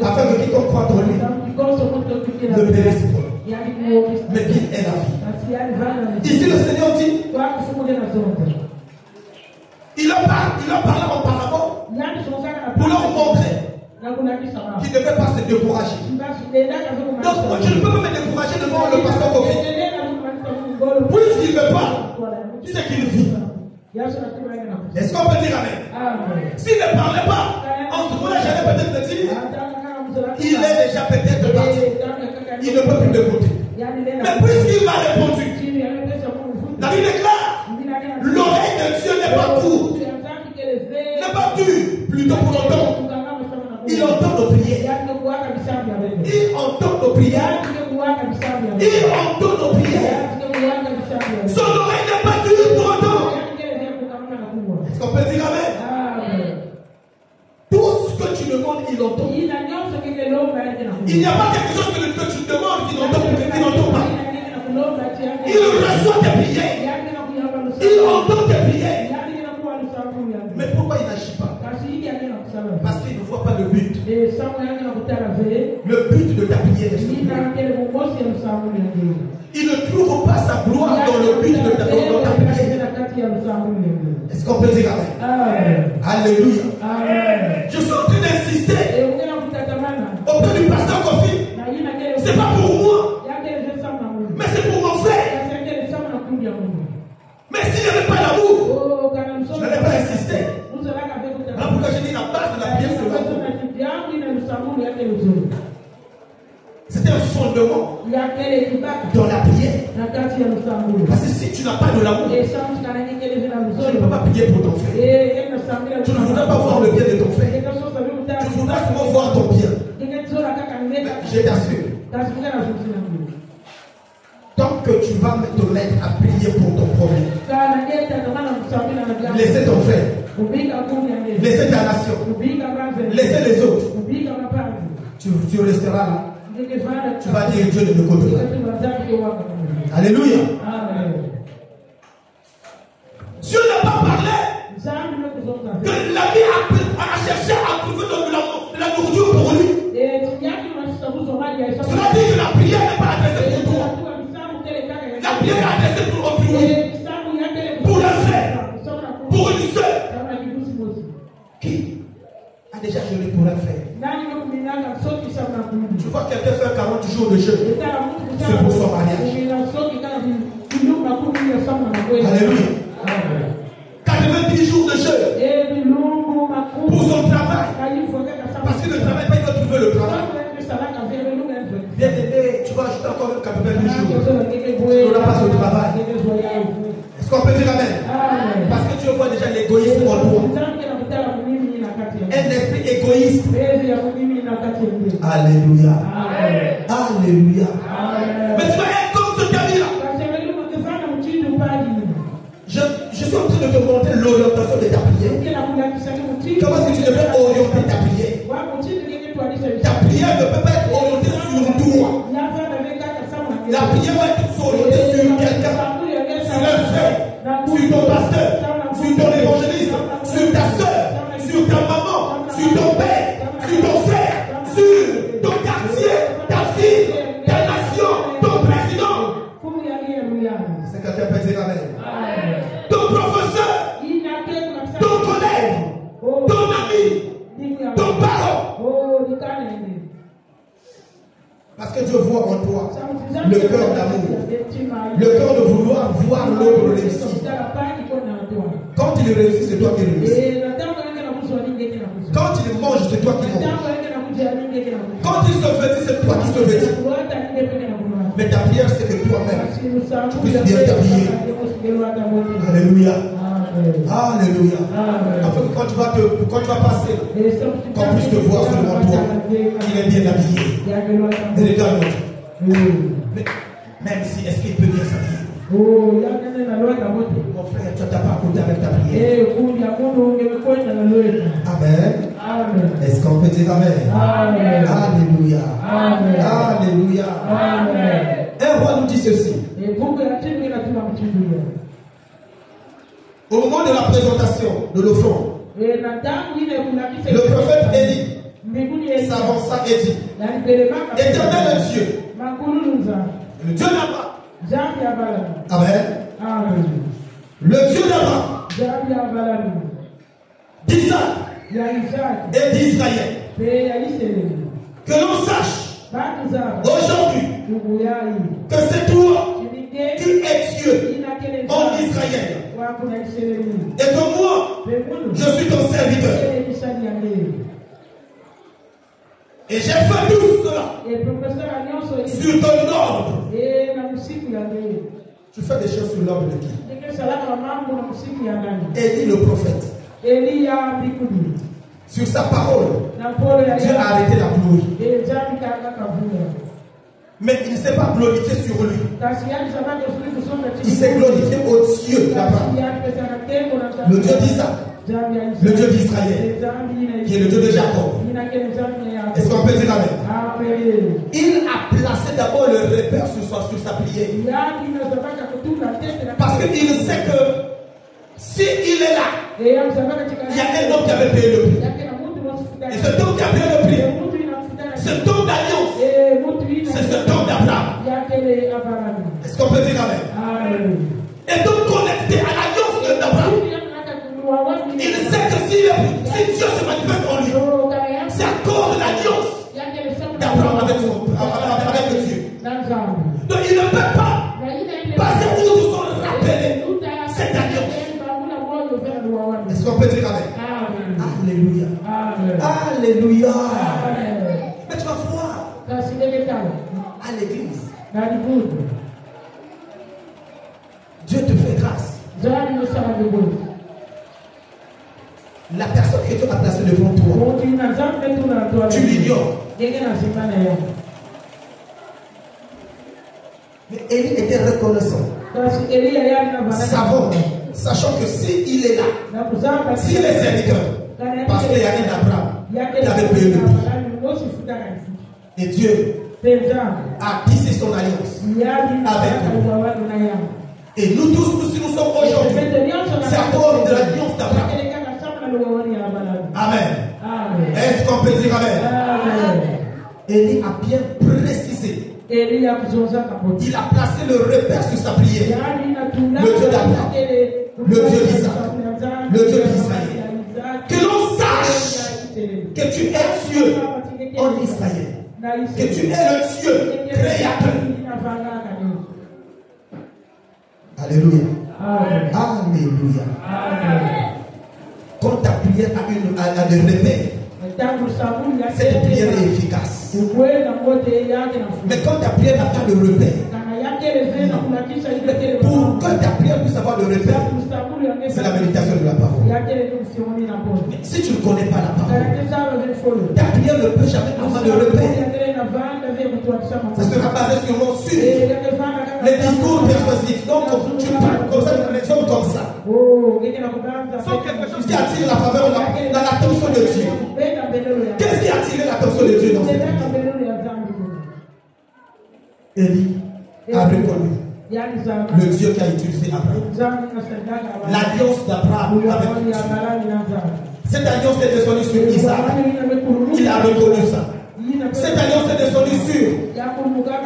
Afin que quiconque croit en lui ne périsse point, mais qu'il ait la vie. Ici le Seigneur dit, il leur parlait en parabole pour leur montrer qu'il ne devait pas se décourager. Donc moi je ne peux pas me décourager devant le pasteur Kofi. Puisqu'il ne veut pas, c'est qu'il vit. Est-ce qu'on peut dire Amen? S'il ne parlait pas, en ce moment-là, j'allais peut-être me dire, il est déjà peut-être parti. Il ne peut plus m'écouter. Mais puisqu'il m'a répondu, la Bible est claire, l'oreille de Dieu n'est pas courte, n'est pas dure, plutôt pour l'entendre. Il entend nos prières. Il entend nos prières. Il entend nos prières. Son oreille n'est pas dure pour entendre. Est-ce qu'on peut dire Amen? Tout ce que tu demandes, il entend. Il n'y a pas quelque chose que tu demandes qu'il n'entend pas. Il reçoit tes prières. Il entend tes prières. Mais pourquoi il n'agit pas? Parce qu'il ne voit pas le but. Le but de ta prière. Il ne trouve pas sa gloire dans le but de ta prière. Est-ce qu'on peut dire Amen? Alléluia. Je suis en train d'insister auprès du pasteur Kofi. C'est pas pour moi, mais c'est pour mon frère. Mais s'il n'y avait pas d'amour, je n'allais pas insister. Voilà pourquoi j'ai dit la base de la prière, c'est l'amour. C'est un fondement dans la prière. Parce que si tu n'as pas de l'amour, tu ne peux pas prier pour ton frère. Tu ne voudras pas voir le bien de ton frère. Tu voudras seulement voir ton bien. Mais je t'assure, tant que tu vas te mettre à prier pour ton problème, laissez ton frère, laissez ta nation, laissez les autres, tu resteras là. Tu vas dire Dieu ne me côté pas. Alléluia. Dieu n'a pas parlé que l'ami a cherché à trouver de la nourriture pour lui. Cela dit que la prière n'est pas adressée pour toi. La prière est adressée pour autrui, pour un frère, pour une soeur. Qui a déjà jeûné pour un frère? Tu vois quelqu'un faire 40 jours de jeûne, c'est pour son mariage. Alléluia. 90 jours de jeûne pour son travail. Parce que le travail, il doit trouver le travail. Bien aimé, tu vas ajouter encore 90 jours. Tu n'auras pas ce travail. Est-ce qu'on peut dire Amen? Parce que tu vois déjà l'égoïsme en toi. Un esprit égoïste. Alléluia. Alléluia. Mais tu vas être comme ce gars-là. Je suis en train de te montrer l'orientation de ta prière. Comment est-ce que tu devrais orienter ta prière? Ta prière ne peut pas être orientée sur toi. La prière va être orientée sur quelqu'un, sur un frère, sur ton pasteur, sur ton évangéliste, sur ta soeur, sur ta maman, sur ton père, sur ton frère, sur ton quartier, ta fille, ta nation, ton président. C'est quelqu'un peut dire Amen. Ton professeur, ton collègue, ton ami, ton parent. Parce que Dieu voit en toi le cœur d'amour, le cœur de vouloir voir l'autre réussir. Quand il réussit, c'est toi qui réussis. Quand il mange, c'est toi qui manges. Quand il se vêtit, c'est toi qui se vêtis. Mais ta prière, c'est que toi-même, tu puisses bien t'habiller. Alléluia. Alléluia. Afin que quand tu vas passer, qu'on puisse te voir seulement toi, il est bien habillé. Et regarde mais même si, est-ce qu'il peut bien s'habiller? Mon frère, tu n'as pas compté avec ta prière. Amen. Est-ce qu'on peut dire Amen? Amen. Alléluia. Amen. Alléluia. Amen. Un roi nous dit ceci. Au moment de la présentation de l'offrande, le prophèt Élie s'avança et dit: Éternel Dieu, le Dieu d'Abraham, Amen, le Dieu d'Abraham, d'Isaac et d'Israël, que l'on sache aujourd'hui que c'est toi qui es Dieu en Israël, et que moi je suis ton serviteur, et j'ai fait tout cela sur ton ordre. Tu fais des choses sur l'ordre de qui? Élie le prophète. Sur sa parole, Dieu a arrêté la pluie. Mais il ne s'est pas glorifié sur lui. Il s'est glorifié au Dieu d'Abraham, le Dieu d'Isaac, le Dieu d'Israël, qui est le Dieu de Jacob. Est-ce qu'on peut dire Amen? Il a placé d'abord le repère sur sa prière. Parce qu'il sait que s'il est là, il y a un homme qui avait payé le prix. Et cet homme qui a payé le prix, cet homme d'alliance, c'est cet homme d'Abraham. Est-ce qu'on peut dire Amen? Et donc connecté à l'alliance d'Abraham, il sait que si Dieu se manifeste en lui, c'est à cause de l'alliance d'Abraham avec Dieu. Donc il ne peut pas passer outre son rappeler cette alliance. Est-ce qu'on peut dire Amen? Alléluia. Alléluia. Mais tu vas voir à l'église, Dieu te fait grâce. La personne que Dieu a placée devant toi, tu l'ignores. Mais Élie était reconnaissant, sachant que s'il est là, s'il est serviteur, parce qu'il y a un Abraham qui avait payé le prix, et Dieu a tissé son alliance avec nous. Et nous tous, si nous sommes aujourd'hui, c'est à cause de l'alliance d'Abraham. Amen. Est-ce qu'on peut dire Amen? Élie a bien précisé. Il a placé le repère sur sa prière. Le Dieu d'Abraham, le Dieu d'Isaac, le Dieu d'Israël. Que l'on sache que tu es Dieu en Israël, que tu es le Dieu créateur. Alléluia. Alléluia. Quand ta prière a des repères, cette prière est efficace. Mais quand ta prière n'a pas de repères, pour que ta prière puisse avoir de repères, c'est la méditation de la parole. Mais si tu ne connais pas la parole, ta prière ne peut jamais avoir de repères. Ça sera basé sur les discours persuasifs. Donc tu parles comme ça, tu raisonnes comme ça. Sans quelque chose qui attire la faveur, l'attention de Dieu. Qu'est-ce qui a attiré l'attention de Dieu dans cette vie? Élie a reconnu le Dieu qui a utilisé Abraham. L'alliance d'Abraham avec Dieu. Cette alliance est descendue sur Isaac. Il a reconnu ça. Cette alliance est descendue sur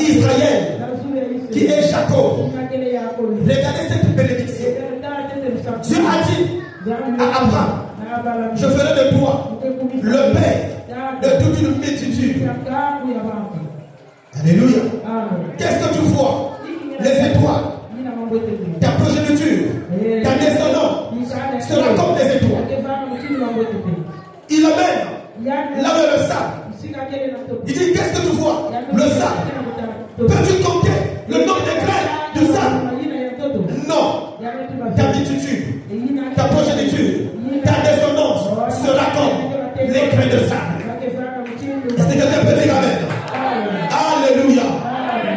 Israël, qui est Jacob. Regardez cette bénédiction. Dieu a dit à Abraham: je ferai de toi le père de toute une multitude. Alléluia. Qu'est-ce que tu vois? Les étoiles. Ta progéniture, ta descendance sera comme des étoiles. Il amène là où le sable. Il dit: qu'est-ce que tu vois? Le sable. Peux-tu compter le nombre de graines du sable? Non. Ta multitude, ta progéniture, ta descendance sera comme les grains de sable. Est-ce que quelqu'un peut dire Amen? Alléluia.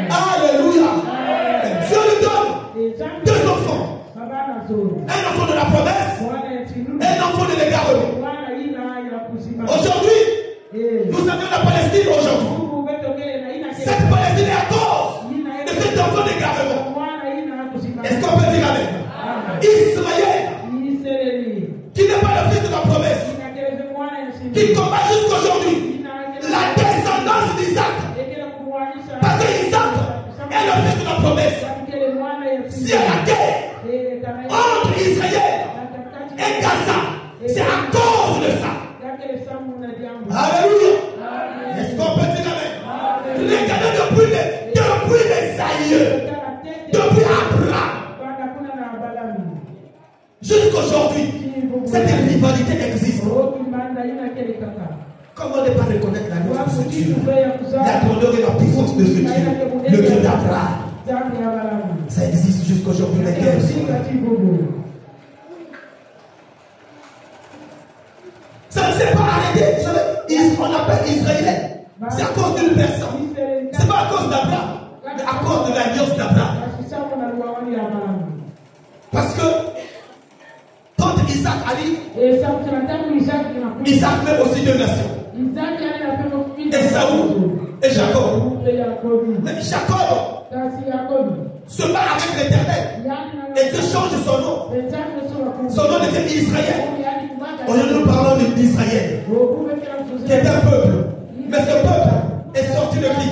Alléluia. Dieu lui donne deux enfants. Un enfant de la promesse, un enfant de l'égarement. Aujourd'hui, nous avions la Palestine aujourd'hui. Cette Palestine est à cause de cet enfant d'égarement. Est-ce qu'on peut dire amen? Israël, qui n'est pas le fils de la promesse, qui combat jusqu'aujourd'hui la descendance d'Isaac. Parce que Isaac est le fils de la promesse. Si y a la guerre entre Israël et Gaza, c'est à cause de ça. Alléluia. Est-ce qu'on peut dire amen? Regardez depuis les aïeux, depuis Abraham jusqu'aujourd'hui, cette rivalité existe. Comment ne pas reconnaître la grandeur de ce Dieu, la grandeur et la puissance de ce Dieu, le Dieu d'Abraham? Ça existe jusqu'aujourd'hui, les guerres sont là. Ça ne s'est pas arrêté. On appelle Israël. C'est à cause d'une personne. Ce n'est pas à cause d'Abraham, mais à cause de l'alliance d'Abraham. Parce que quand Isaac arrive, Isaac met aussi deux nations. Esaü et Jacob. Mais Jacob se bat avec l'Éternel et Dieu change son nom. Son nom devient Israël. Aujourd'hui nous parlons d'Israël, qui est un peuple. Mais ce peuple est sorti de qui?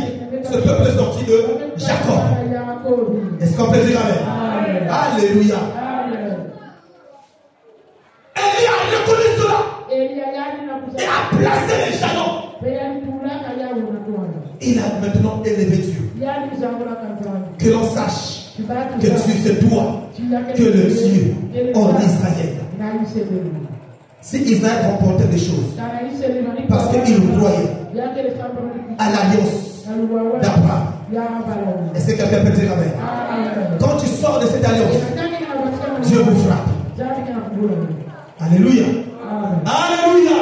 Ce peuple est sorti de Jacob. Est-ce qu'on peut dire amen? Alléluia. Élie a reconnu cela et a placé les jalons. Il a maintenant élevé Dieu. Que l'on sache que Dieu c'est toi, que le Dieu en Israël. Si Israël remportait des choses, parce qu'il croyait à l'alliance d'Abraham. Est-ce que quelqu'un peut dire amen? Quand tu sors de cette alliance, Dieu vous frappe. Alléluia. Alléluia.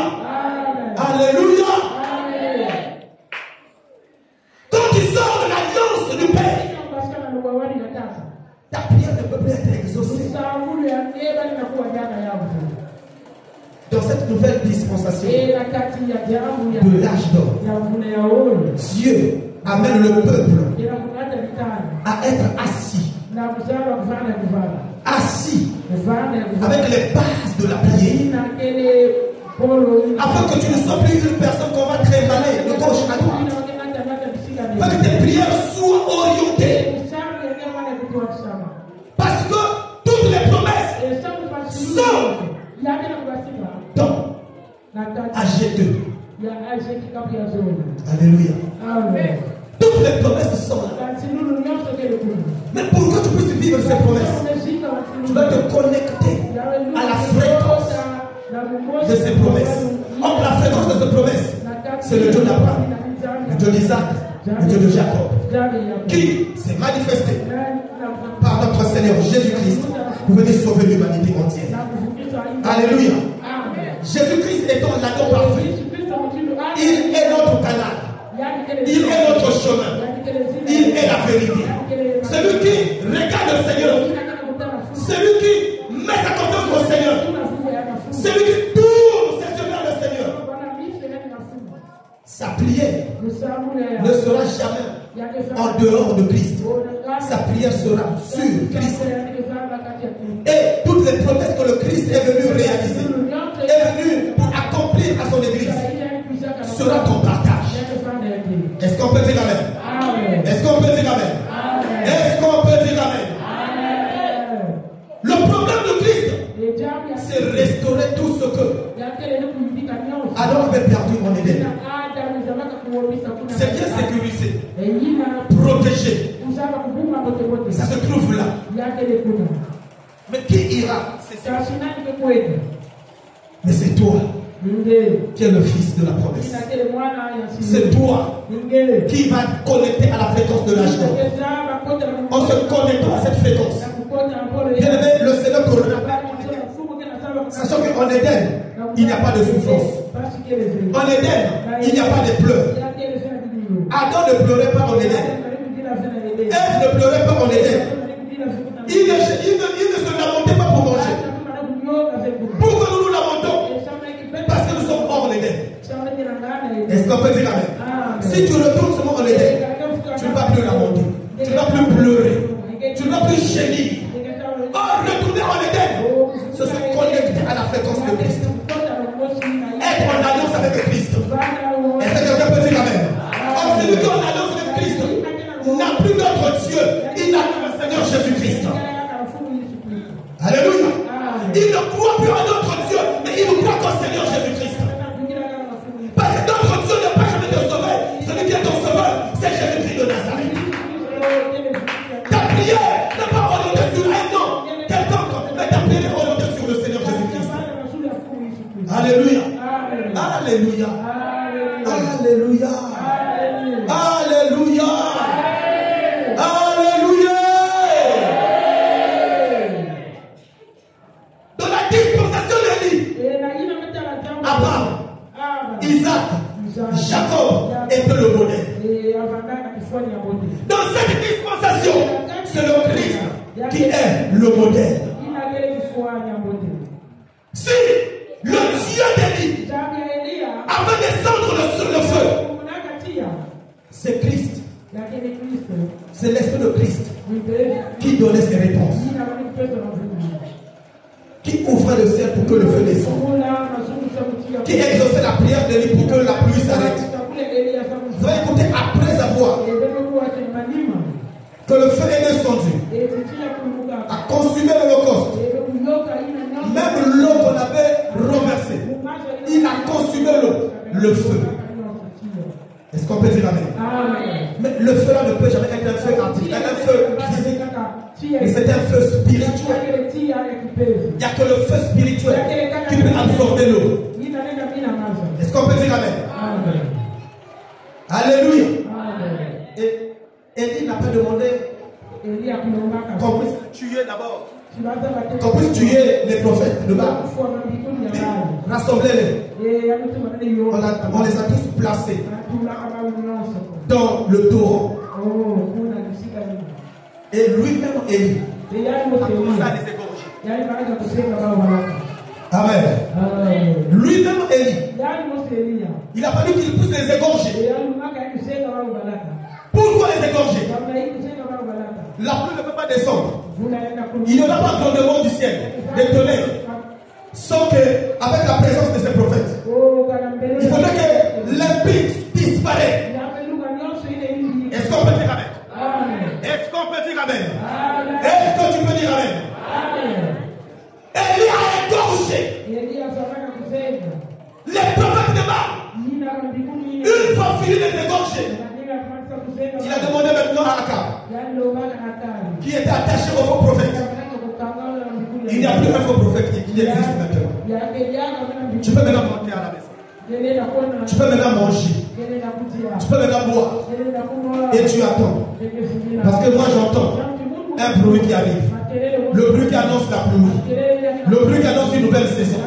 Alléluia. Quand tu sors de l'alliance du Père, ta prière ne peut plus être exaucée. Dans cette nouvelle dispensation de l'âge d'or, Dieu amène le peuple à être assis. Assis avec les bases de la prière, afin que tu ne sois plus une personne qu'on va tréballer de gauche à droite, afin que tes prières soient orientées, parce que toutes les promesses sont dans AG2. Alléluia. Toutes les promesses sont là. Mais pour que tu puisses vivre ces promesses, tu dois te connecter à la fréquence de ces promesses. Or, la fréquence de ces promesses, c'est le Dieu d'Abraham, le Dieu d'Isaac, le Dieu de Jacob, qui s'est manifesté par notre Seigneur Jésus-Christ pour venir sauver l'humanité entière. Alléluia. Jésus-Christ étant l'agneau parfait, il est notre canal. Il est notre chemin. Il est la vérité. Celui qui regarde le Seigneur, celui qui met sa confiance au Seigneur, celui qui tourne ses yeux vers le Seigneur, sa prière ne sera jamais en dehors de Christ. Sa prière sera sur Christ. Et toutes les promesses que le Christ est venu réaliser, est venu pour accomplir à son église, sera ton partage. Est-ce qu'on peut dire amen? Est-ce qu'on peut dire amen? Est-ce qu'on peut dire amen? Le problème de Christ, c'est restaurer tout ce que Adam avait perdu en Éden. C'est bien sécurisé, protégé. Ça se trouve là. Mais qui ira? Mais c'est toi qui es le fils de la promesse. C'est toi qui va connecter à la fréquence de l'âge d'or. En se connectant à cette fréquence, bien aimé, le Seigneur te rappelle, sachant qu'en Éden, il n'y a pas de souffrance. En Éden, il n'y a pas de pleurs. Adam ne pleurait pas en Éden. Ève ne pleurait pas en Éden. Il ne se lamentait pas pour manger. Pourquoi nous nous lamentons? Parce que nous sommes hors l'Éden. Est-ce qu'on peut dire amen? Si tu retournes seulement en Éden, tu ne vas plus lamenter. Tu ne vas plus pleurer. Tu ne vas plus gémir. Oh, retourner en Éden, c'est se connecter à la fréquence de Christ. Être en alliance avec le Christ. Est-ce que quelqu'un peut dire amen? Or, celui qui est en alliance avec Christ n'a plus d'autre Dieu. Il n'a que le Seigneur Jésus-Christ. Alléluia. Il ne croit plus en d'autres Dieu, mais il ne croit qu'au Seigneur Jésus-Christ. Parce que d'autres Dieu ne peuvent jamais te sauver. Celui qui est ton sauveur, c'est Jésus-Christ de Nazareth. Ta prière n'est pas orientée sur un nom quelconque, mais ta prière est orientée sur le Seigneur Jésus-Christ. Alléluia. Alléluia. Alléluia. Alléluia. Alléluia. Dans la dispensation d'Élie, Abraham, Isaac, Jacob étaient le modèle. Dans cette dispensation, c'est le Christ qui est le modèle. Si le Dieu d'Élie avait descendre sur le feu, c'est Christ. C'est l'Esprit de Christ qui donnait ses réponses, qui ouvrait le ciel pour que le feu descende, qui exauçait la prière d'Élie pour que la pluie s'arrête. Vous allez écouter, après avoir que le feu est descendu, a consumé l'Holocauste, même l'eau qu'on avait renversée, il a consumé l'eau, le feu. Est-ce qu'on peut dire amen? Mais le feu là ne peut jamais être un feu antique, un feu physique. Mais c'est un feu spirituel. Il n'y a que le feu spirituel qui peut absorber l'eau. Est-ce qu'on peut dire amen? Alléluia. Et Élie n'a pas demandé qu'on puisse tuer d'abord, qu'on puisse tuer les prophètes de Baal. Rassemblez-les. On les a tous placés dans le torrent. Et lui-même, Élie, a commencé à les égorger. Amen. Lui-même, Élie, il a fallu qu'il puisse les égorger. Pourquoi les égorger? La pluie ne peut pas descendre. Il n'y aura pas de grondement du ciel, des tonnerres, sans qu'avec la présence de ces prophètes, il faudrait que l'impie disparaisse. Est-ce qu'on peut dire amen? Est-ce qu'on peut dire amen? Est-ce que tu peux dire amen? Élie a égorgé les prophètes de Baal. Une fois fini de les égorger, il a demandé maintenant à Akab, qui était attaché au faux prophète. Il n'y a plus un faux prophète qui existe maintenant. Tu peux maintenant monter à la maison. Tu peux maintenant manger. Tu peux maintenant boire. Et tu attends. Parce que moi j'entends un bruit qui arrive. Le bruit qui annonce la pluie. Le bruit qui annonce une nouvelle saison.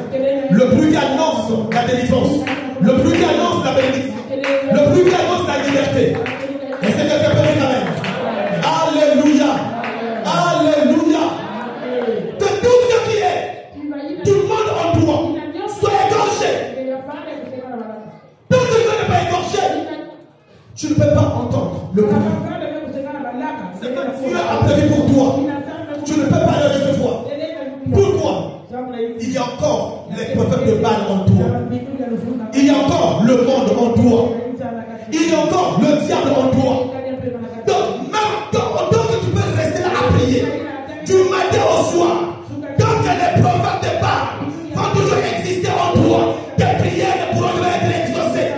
Le bruit qui annonce la délivrance. Le bruit qui annonce la bénédiction. Le bruit qui annonce la liberté. Et c'est quelqu'un peut dire amen. Alléluia. Alléluia. Que tout ce qui est, tout le monde en toi, soit égorgé. Tant que ça n'est pas égorgé, tu ne peux pas entendre le bruit. Ce que Dieu a prévu pour toi, tu ne peux pas le recevoir. Pourquoi? Il y a encore les prophètes de Baal en toi. Il y a encore le monde en toi. Il y a encore le diable en toi. Donc, même tant que tu peux rester là à prier, du matin au soir, tant que les prophètes de Baal vont toujours exister en toi, tes prières ne pourront jamais être exaucées.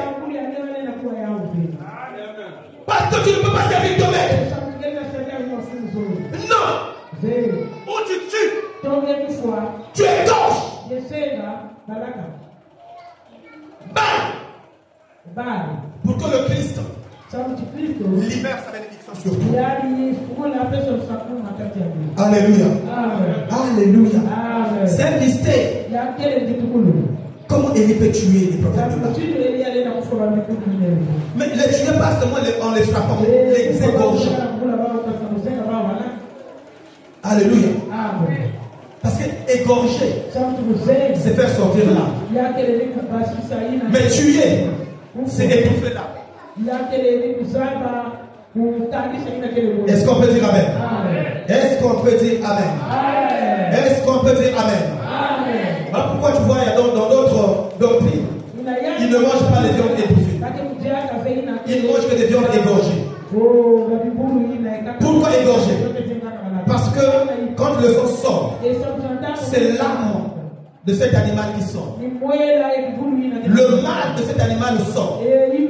Parce que tu ne peux pas servir ton maître. Non. Où tu tues, tu égorges. Baal. Pour que le Christ libère sa bénédiction sur toi. Alléluia. Alléluia. C'est un mystère. Comment Élie peut tuer les prophètes de Baal? Mais les tuer pas seulement en les frappant, les égorgeant. Alléluia. Parce que égorger, c'est faire sortir l'âme. Mais tuer, C'est étouffé là. Est-ce qu'on peut dire Amen? Est-ce qu'on peut dire Amen? Est-ce qu'on peut dire Amen? Alors pourquoi tu vois, il y a dans d'autres doctrines, ils ne mangent pas les viandes étouffées. Ils mangent que des viandes égorgées. Pourquoi égorgées? Parce que quand le sang sort, c'est l'âme de cet animal qui sort. Le mal de cet animal sort.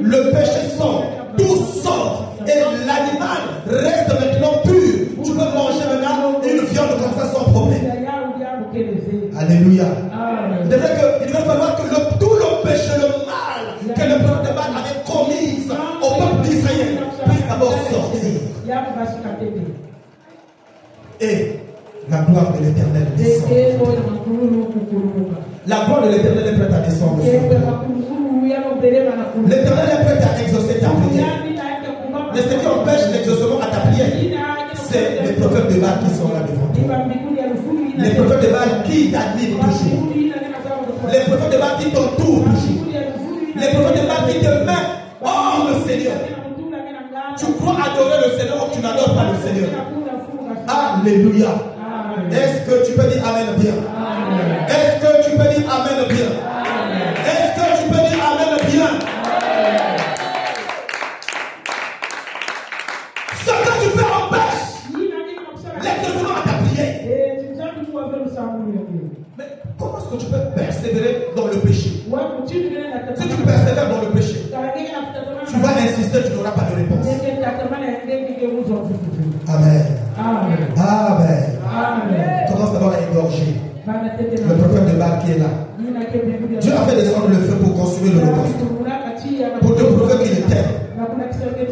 Le péché sort. Tout sort. Et l'animal reste maintenant pur. Tu peux manger maintenant une viande comme ça sans problème. Alléluia. Il devrait falloir que tout le péché, le mal que le prophète de Baal avait commis au peuple d'Israël puisse d'abord sortir. Et la gloire de l'Éternel descend. La gloire de l'Éternel est prête à descendre. L'Éternel est prêt à exaucer ta prière. Mais ce qui empêche l'exaucement à ta prière, c'est les prophètes de Baal qui sont là devant toi. Les prophètes de Baal qui t'admirent toujours. Les prophètes de Baal qui t'entourent toujours. Les prophètes de Baal qui te mettent hors le Seigneur. Tu crois adorer le Seigneur ou tu n'adores pas le Seigneur. Alléluia. Est-ce que tu peux dire Amen bien? Est-ce que tu peux dire Amen bien? Est-ce que tu peux dire Amen bien? Ce que tu fais empêche l'exaucement à ta prière. Mais comment est-ce que tu peux persévérer dans le péché? Si tu persévères dans le péché, tu vas insister, tu n'auras pas de réponse. Amen. Amen. Commence d'abord à égorger le prophète de Baal qui est là. Dieu a fait descendre le feu pour consumer le holocauste, pour te prouver qu'il est terre.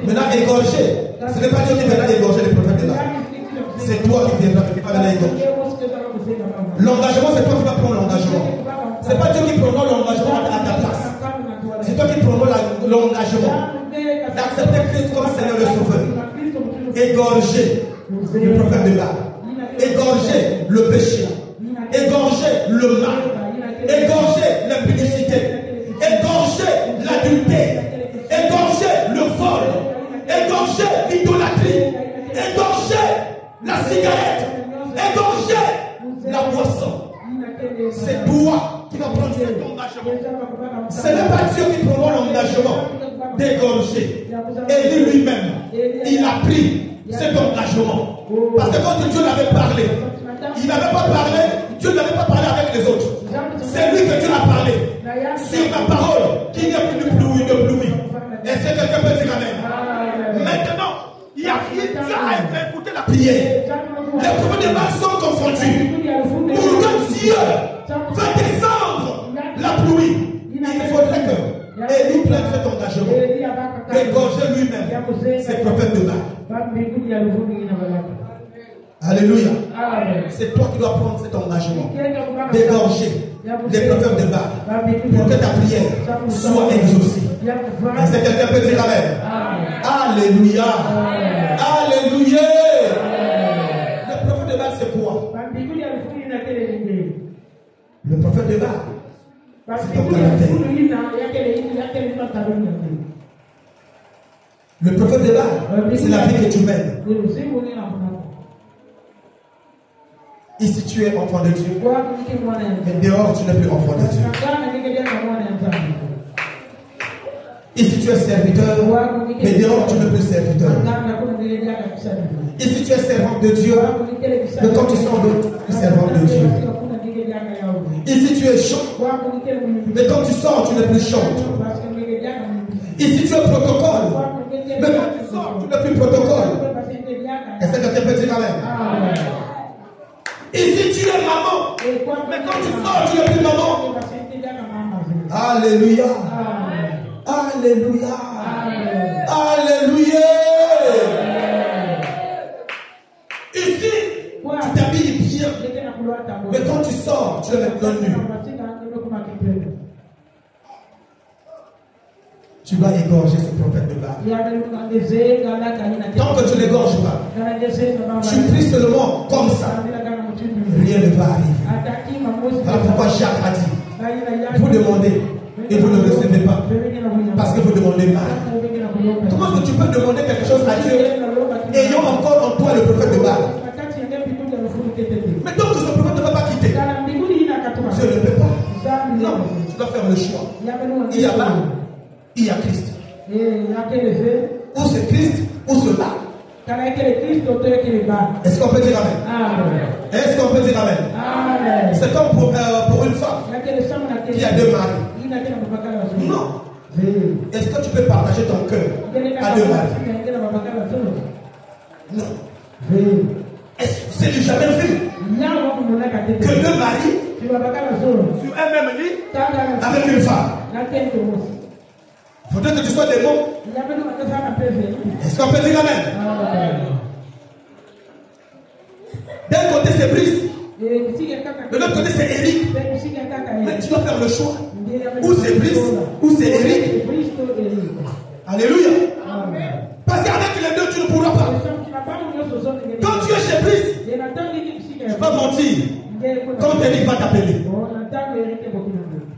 Maintenant égorger, ce n'est pas Dieu qui viendra égorger les prophètes de Baal. C'est toi qui viendras égorger. L'engagement, c'est toi qui vas prendre l'engagement. C'est pas Dieu qui prendra l'engagement à ta place. C'est toi qui prendras l'engagement d'accepter Christ comme Seigneur et Sauveur. Égorger le prophète de Baal. Égorger le péché. Égorger le mal. Égorger l'impudicité. Égorger l'adultère. Égorger le vol. Égorger l'idolâtrie. Égorger la cigarette. Égorger la boisson. C'est toi qui vas prendre cet engagement. Ce n'est pas Dieu qui prendra l'engagement d'égorger. Élie lui-même, il a pris cet engagement. Parce que quand Dieu l'avait parlé, il n'avait pas parlé, Dieu n'avait pas parlé avec les autres. C'est lui que Dieu a parlé. Sur ma parole, qu'il n'y a plus de pluie, de pluie. Est-ce que quelqu'un peut dire Amen? Maintenant, il y a Dieu a écouté la prière. Les prophètes de Baal sont confondus. Pour que Dieu fasse descendre la pluie, il faudrait que Élie prenne cet engagement. Égorger lui-même ses prophètes de Baal. Alléluia. C'est toi qui dois prendre cet engagement d'égorger les prophètes de Baal pour que ta prière soit exaucée. Est-ce que quelqu'un peut dire Amen? Alléluia. Alléluia. Le prophète de Baal, c'est quoi? Le prophète de Baal, c'est ton caractère. Le prophète de Baal, c'est la vie que tu mènes. Ici tu es enfant de Dieu, mais dehors tu n'es plus enfant de Dieu. Ici tu es serviteur, mais dehors tu n'es plus serviteur. Ici tu es servant de Dieu, mais quand tu sors de servant de Dieu. Ici tu es chant, mais quand tu sors tu n'es plus chante. Ici tu es protocole, mais quand tu sors tu n'es plus protocole. Est-ce que quelqu'un peut dire Amen? Ici tu es maman, mais quand tu sors tu n'es plus maman. Alléluia. Alléluia. Alléluia. Ici tu t'habilles bien, mais quand tu sors tu es maintenant nu. Tu vas égorger ce prophète de Baal. Tant que tu n'égorges pas, tu pries seulement comme ça, rien ne va arriver. Voilà pourquoi Jacques a dit, vous demandez, et vous ne recevez pas parce que vous demandez mal. Comment est-ce que tu peux demander quelque chose à Dieu ayant encore en toi le prophète de Baal? Mais donc ce prophète ne va pas quitter. Dieu ne peut pas. Non, tu dois faire le choix. Il y a Baal, il y a Christ. Ou c'est Christ ou c'est Baal. Est-ce qu'on peut dire Amen? Est-ce qu'on peut dire Amen? C'est comme pour une femme qui a deux maris. Non. Est-ce que tu peux partager ton cœur à deux maris? Non. C'est du jamais vu que deux maris sur un même lit avec une femme. Il faudrait que tu sois des mots. Est-ce qu'on peut dire Amen? D'un côté c'est Brice, de l'autre côté c'est Eric. Mais tu dois faire le choix. Ou c'est Brice, ou c'est Eric. Alléluia. Parce qu'avec les deux tu ne pourras pas. Quand tu es chez Brice, je ne vais pas mentir. Quand Eric va t'appeler,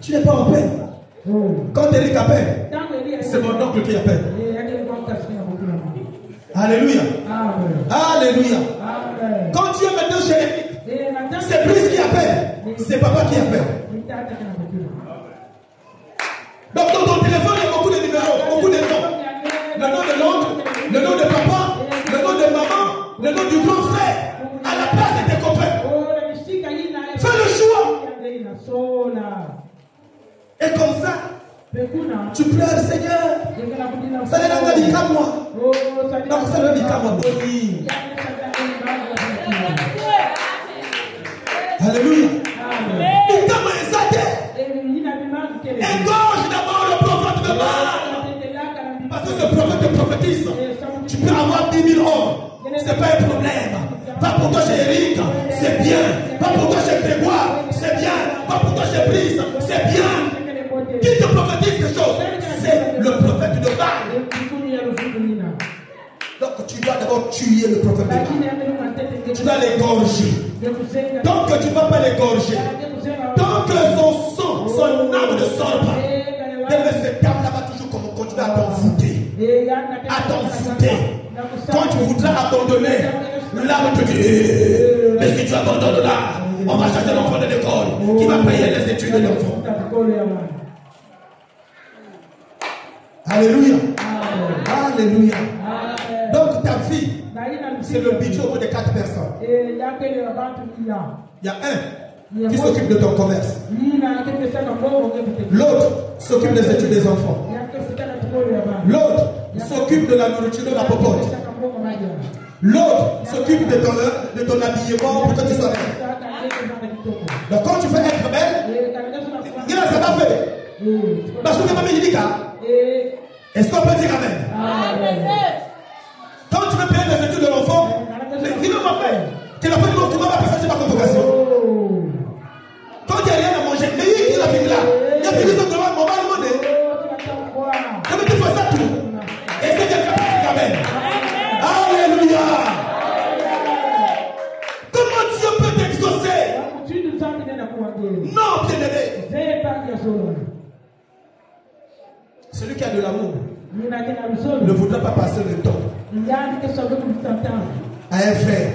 tu n'es pas en paix. Quand Eric appelle, c'est mon oncle qui appelle. Alléluia. Alléluia. Quand tu es maintenant chez Eric, c'est Brice qui appelle, c'est papa qui appelle. Donc dans ton téléphone, il y a beaucoup de numéros, beaucoup de noms. Le nom de l'oncle, le nom de papa, le nom de maman, le nom du grand frère, à la place de tes copains. Fais le choix. Et comme ça, tu pleures, Seigneur. Ça n'est pas dit qu'à moi. Donc ça ne dit qu'à moi. Alléluia. Égorge d'abord le prophète de Baal. Parce que ce prophète te prophétise. Tu peux avoir 10 000 hommes. Ce n'est pas un problème. Pas pour toi chez Eric, c'est bien. Pas pour toi chez Grégoire, c'est bien. Pas pour toi chez Brice, c'est bien. Qui te prophétise ces choses? C'est le prophète de Baal. Donc tu dois d'abord tuer le prophète de Baal. Tu dois l'égorger. Donc tu ne vas pas l'égorger. Tant que son âme ne sort pas, cette âme-là va toujours continuer à t'envoûter. À t'envoûter. Quand tu voudras abandonner, l'âme te dit, mais si tu abandonnes là, on va chercher l'enfant de l'école qui va payer les études de l'enfant. Alléluia. Alléluia. Donc ta vie, c'est le budget au bout de 4 personnes. Il y a un qui s'occupe de ton commerce. L'autre s'occupe des études des enfants. L'autre s'occupe de la nourriture de la popote. L'autre s'occupe de ton habillement pour que tu sois belle. Donc quand tu veux être belle, il a ça va faire. Parce que tu m'as dit, est-ce qu'on peut dire Amen? Quand tu veux payer les études de l'enfant, il va faire. Tu vas faire tu vas pas passer par convocation. Quand il n'y a rien à manger, mais il a fini là. Il a fini son travail, on va demander. Comment tu fais ça tout? Et c'est quelqu'un qui dit Amen. Alléluia. Comment Dieu peut t'exaucer? Non, bien-aimé. Celui qui a de l'amour ne voudra pas passer le temps à un frère.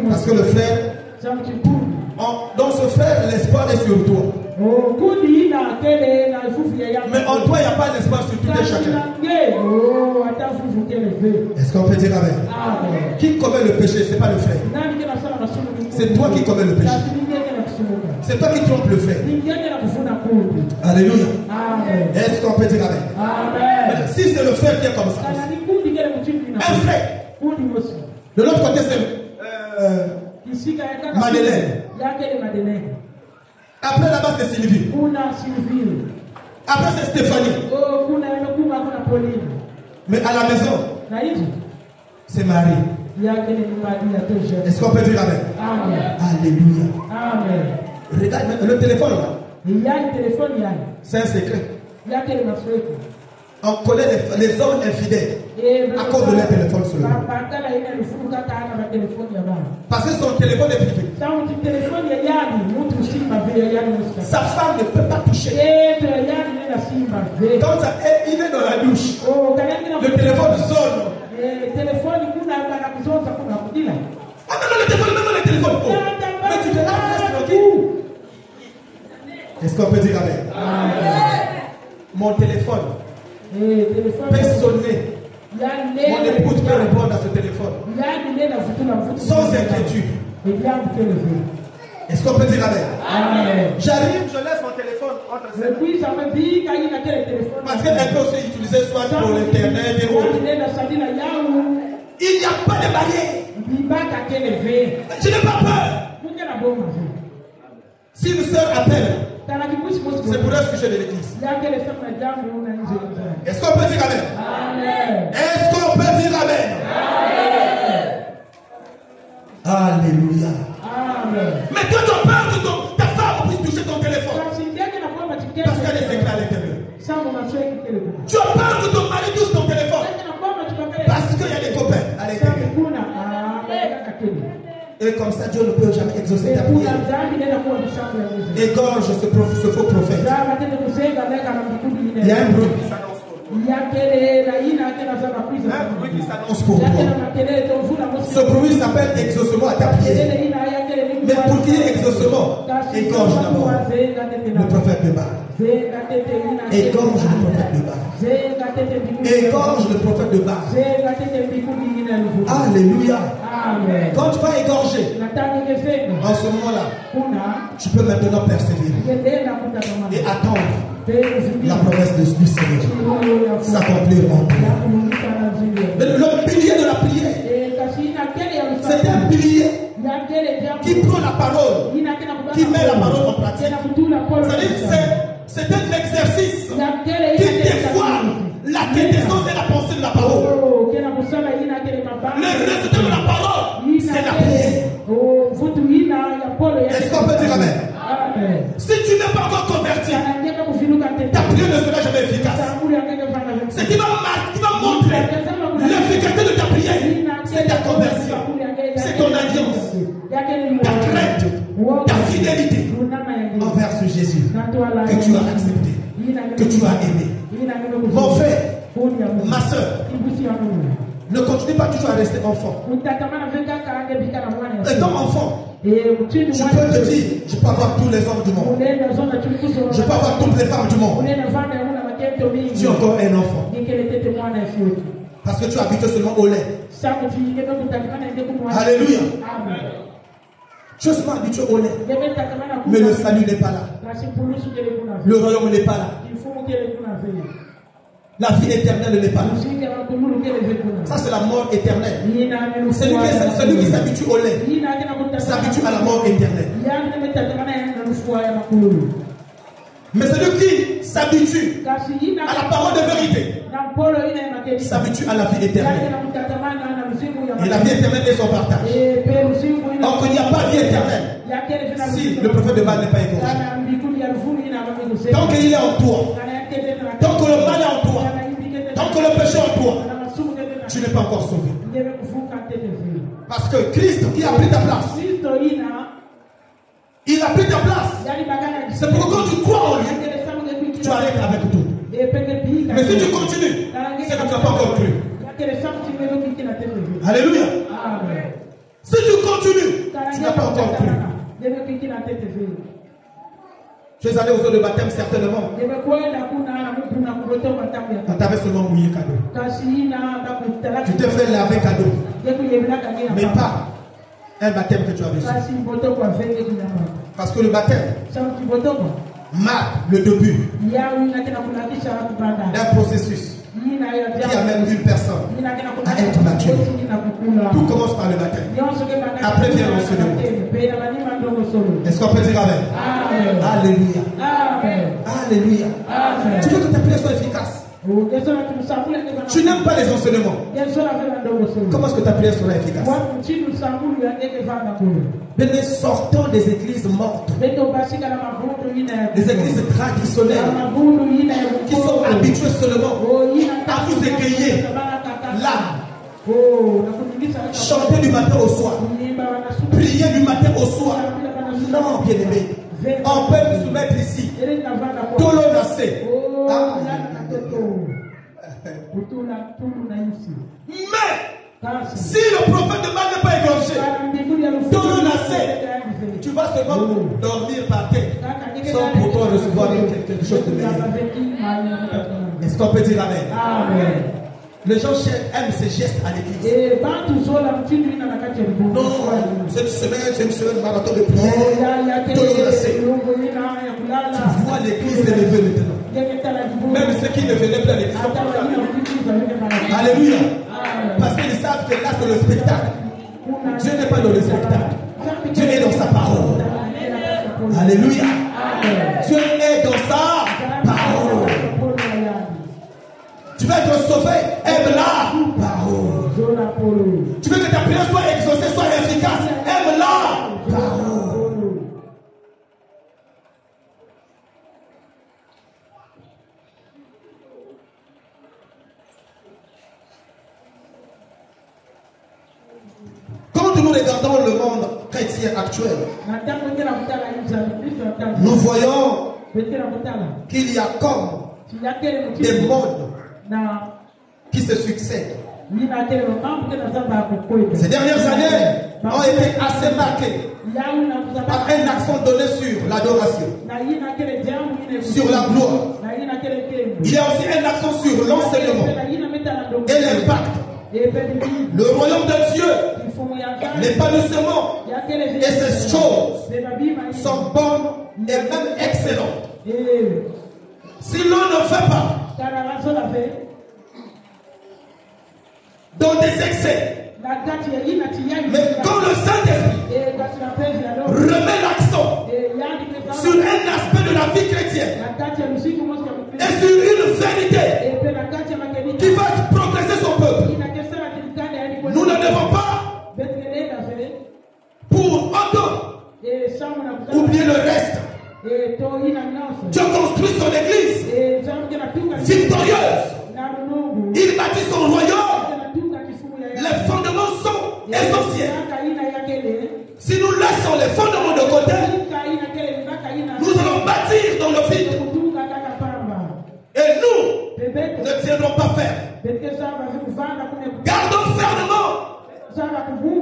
Parce que le frère, dans ce frère, l'espoir est sur toi. Mais en toi, il n'y a pas d'espoir sur tout et chacun. Est-ce qu'on peut dire Amen? Qui commet le péché? Ce n'est pas le frère. C'est toi qui commets le péché. C'est toi qui trompes le frère. Alléluia. Est-ce qu'on peut dire Amen? Mais si c'est le frère qui est comme ça, un frère. De l'autre côté, c'est Madeleine. Après là-bas, c'est Sylvie. Après, c'est Stéphanie. Mais à la maison, c'est Marie. Est-ce qu'on peut dire Amen? Alléluia. Regarde le téléphone là. C'est un secret. On connaît les hommes infidèles à cause de leur téléphone seulement. Parce que son téléphone est privé. Sa femme ne peut pas toucher. Quand il est dans la douche, le téléphone sonne. Ah non, le téléphone, même le téléphone. Oh. Mais tu te laves tranquille. Est-ce qu'on peut dire amen? Mon téléphone peut sonner. Mon épouse peut répondre à ce téléphone sans inquiétude. Est-ce qu'on peut dire amen? J'arrive, je laisse mon téléphone entre ses mains. Parce qu'elle peut aussi utiliser soit pour l'internet et autres. Il n'y a pas de barrière. Je n'ai pas peur. Si une soeur appelle, c'est pour un sujet de l'église. Est-ce qu'on peut dire amen? Est-ce qu'on peut dire amen? Alléluia. Mais toi, tu as peur que ta femme puisse toucher ton téléphone. Parce qu'elle est secrète à l'intérieur. Tu as peur que ton mari touche ton téléphone. Parce qu'il y a des copains à l'intérieur. Et comme ça, Dieu ne peut jamais exaucer ta prière. Égorge ce faux prophète. Il y a un bruit qui s'annonce pour toi. Un bruit qui s'annonce pour toi. Ce bruit s'appelle exaucement à ta prière. Mais pour qu'il y ait exaucement, égorge d'abord le prophète de Baal. Égorge le prophète de Baal. Égorge le prophète de Baal. Alléluia. Quand tu vas égorger, en ce moment-là, tu peux maintenant persévérer et attendre la promesse du Seigneur s'accomplir en toi. Mais le pilier de la prière, c'est un pilier qui prend la parole, qui met la parole en pratique. C'est un exercice qui dévoile la quintessence et la pensée de la parole. Le résultat de la parole, c'est la prière. Est-ce qu'on peut dire amen? Si tu n'es pas encore converti, ta prière ne sera jamais efficace. Ce qui va montrer l'efficacité de ta prière, c'est ta conversion, c'est ton alliance, ta crainte, ta fidélité envers ce Jésus que tu as accepté, que tu as aimé. Mon frère, ma soeur, ne continue pas toujours à rester enfant. Étant enfant, je peux te dire, je peux avoir tous les hommes du monde. Je peux avoir toutes les femmes du monde. Tu es encore un enfant. Parce que tu es habitué seulement au lait. Alléluia. Tu es seulement habitué au lait. Mais le salut n'est pas là. Le royaume n'est pas là. La vie éternelle n'est pas là. Ça, c'est la mort éternelle. Celui qui s'habitue au lait s'habitue à la mort éternelle. Mais celui qui s'habitue à la parole de vérité s'habitue à la vie éternelle. Et la vie éternelle est son partage. Or, il n'y a pas de vie éternelle si le prophète de Baal n'est pas égorgé. Tant qu'il est en toi, tant que le mal est en toi, tant que le péché est en toi, tu n'es pas encore sauvé. Parce que Christ qui a pris ta place, il a pris ta place. C'est pourquoi quand tu crois en lui, tu arrêtes avec tout. Mais si tu continues, c'est que tu n'as pas encore cru. Alléluia. Si tu continues, tu n'as pas encore cru. Tu es allé aux eaux de baptême certainement. On t'avait seulement mouillé cadeau. Tu t'es fait laver cadeau. Mais pas un baptême que tu as reçu. Parce que le baptême marque le début d'un processus qui amène une personne à être mature. Tout commence par le baptême. Après vient l'enseignement. Est-ce qu'on peut dire amen? Alléluia. Alléluia. Tu veux que ta prière soit efficace. Tu n'aimes pas les enseignements. Comment est-ce que ta prière sera efficace? Nous sortons des églises mortes, des églises traditionnelles qui sont habituées seulement à vous égayer l'âme. Chanter du matin au soir, prier du matin au soir. Non, bien-aimé, On peut nous soumettre ici. Tolo Nassé. Mais si le prophète de Baal n'est pas égorgé, Tolo Nassé, tu vas seulement dormir par terre sans pour toi recevoir quelque chose de meilleur. Est-ce qu'on peut dire amen? Amen. Les gens aiment ces gestes à l'église. Non, cette semaine, c'est une semaine marathon de prière. Tolo Nassé. Tu vois l'église s'élever maintenant. Même ceux qui ne venaient plus à l'église. Alléluia. Parce qu'ils savent que là c'est le spectacle. Dieu n'est pas dans le spectacle. Dieu est dans sa parole. Alléluia. Dieu est dans sa parole. Tu veux être sauvé, aime la parole. Tu veux que ta prière soit exaucée, soit efficace, aime la parole. Quand nous regardons le monde chrétien actuel, nous voyons qu'il y a comme des modes qui se succèdent. Ces dernières années ont été assez marquées par un accent donné sur l'adoration, sur la gloire. Il y a aussi un accent sur l'enseignement et l'impact. Le royaume de Dieu, l'épanouissement et ces choses sont bonnes et même excellentes. Si l'on ne fait pas dans des excès, mais quand le Saint-Esprit remet l'accent sur un aspect de la vie chrétienne et sur une vérité qui va progresser son peuple, nous ne devons pas pour autant oublier le reste. Dieu construit son église victorieuse. Il bâtit son royaume. Les fondements sont essentiels. Si nous laissons les fondements de côté, nous allons bâtir dans le vide. Et nous ne tiendrons pas ferme. Gardons fermement,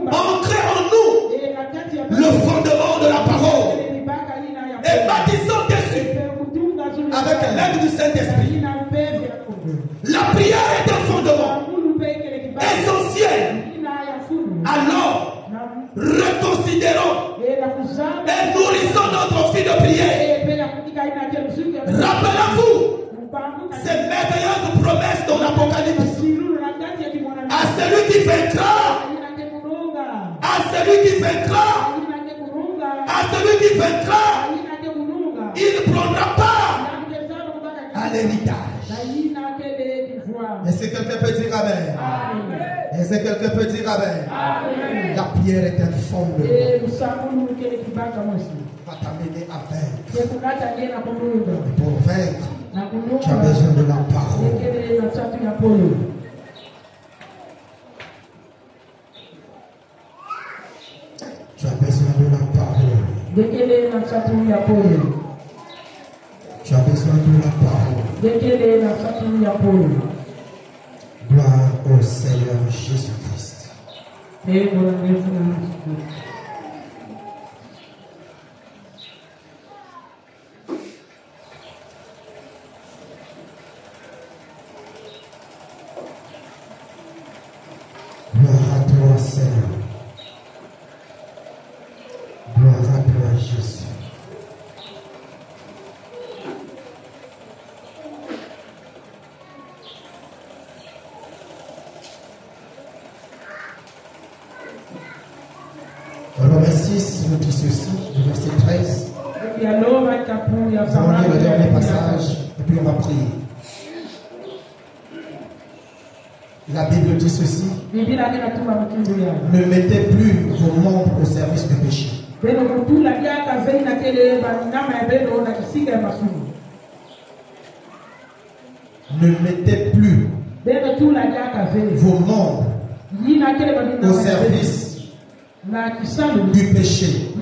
ancrez en nous le fondement de la parole et bâtissons dessus avec l'aide du Saint-Esprit. La prière est un fondement essentiel. Alors, reconsidérons et nourrissons notre vie de prière. Rappelez-vous ces merveilleuses promesses dans l'Apocalypse. À celui qui vaincra, à celui qui vaincra, à celui qui vaincra, il prendra part à l'héritage. Est-ce que quelqu'un peut dire amen? Est-ce que quelqu'un peut dire amen? La prière est un fondement. Va t'amener à vaincre. Et pour vaincre, tu as besoin de la parole. Tu as besoin de la parole. Tu as besoin de la parole. Gloire au Seigneur Jésus-Christ. Gloire à toi, Seigneur. Gloire à toi, Jésus. Romains 6 nous dit ceci, le verset 13. Nous allons lire le dernier passage et puis on va prier. La Bible dit ceci. Ne mettez plus vos membres au service du péché. Ne mettez plus vos membres au service du péché,